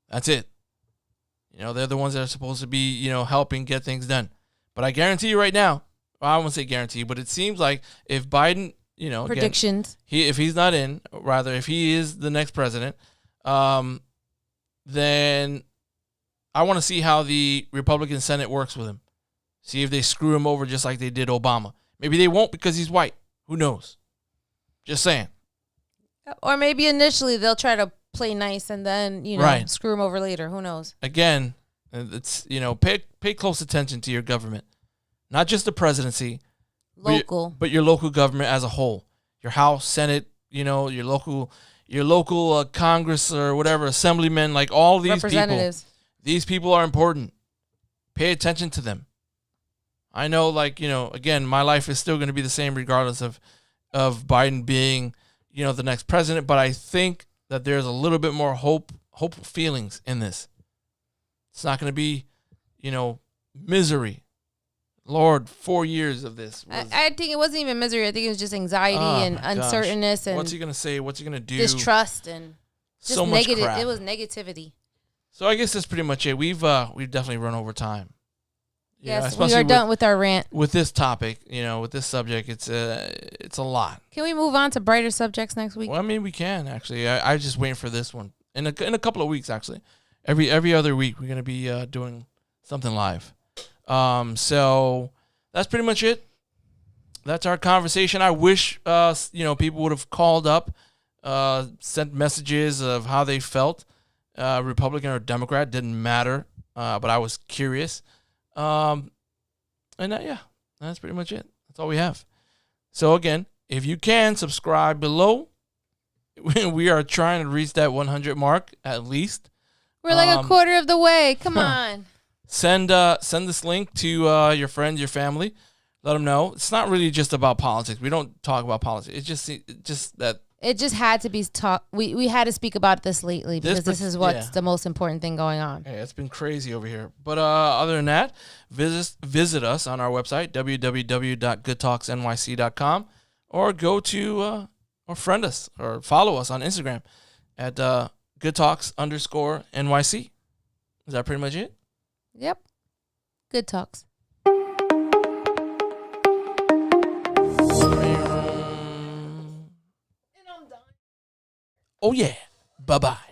That's it. They're the ones that are supposed to be, helping get things done. But I guarantee you right now, well, I won't say guarantee, but it seems like if Biden, predictions, again, if he's not in, rather, if he is the next president, then I want to see how the Republican Senate works with him. See if they screw him over just like they did Obama. Maybe they won't because he's white. Who knows? Just saying. Or maybe initially they'll try to play nice and then, screw him over later. Who knows? Again, it's, pay close attention to your government. Not just the presidency. Local. But your local government as a whole. Your House, Senate, your local Congress or whatever, assemblymen, like all these representatives. People. These people are important. Pay attention to them. I know, again, my life is still going to be the same regardless of Biden being, the next president. But I think that there's a little bit more hopeful feelings in this. It's not going to be, misery. Lord, 4 years of this. I think it wasn't even misery. I think it was just anxiety and uncertainness. And what's he going to say? What's he going to do? Distrust and just so much crap. It was negativity. So I guess that's pretty much it. We've definitely run over time. Yes, we are done with our rant. With this topic, with this subject, it's a lot. Can we move on to brighter subjects next week? Well, I mean, we can actually. I just waiting for this one in a couple of weeks. Actually, every other week we're gonna be doing something live. So that's pretty much it. That's our conversation. I wish people would have called up, sent messages of how they felt, Republican or Democrat, didn't matter. But I was curious. And that's pretty much it. That's all we have. So again, if you can subscribe below, we are trying to reach that 100 mark at least. We're like a quarter of the way. Come on. Send this link to your friends, your family. Let them know. It's not really just about politics. We don't talk about politics. It's just that. It just had to be talk. We had to speak about this lately because this is what's the most important thing going on. Yeah, it's been crazy over here. But other than that, visit us on our website, www.goodtalksnyc.com, or go to or friend us or follow us on Instagram at goodtalks_NYC. Is that pretty much it? Yep. Good talks. Oh, yeah. Bye-bye.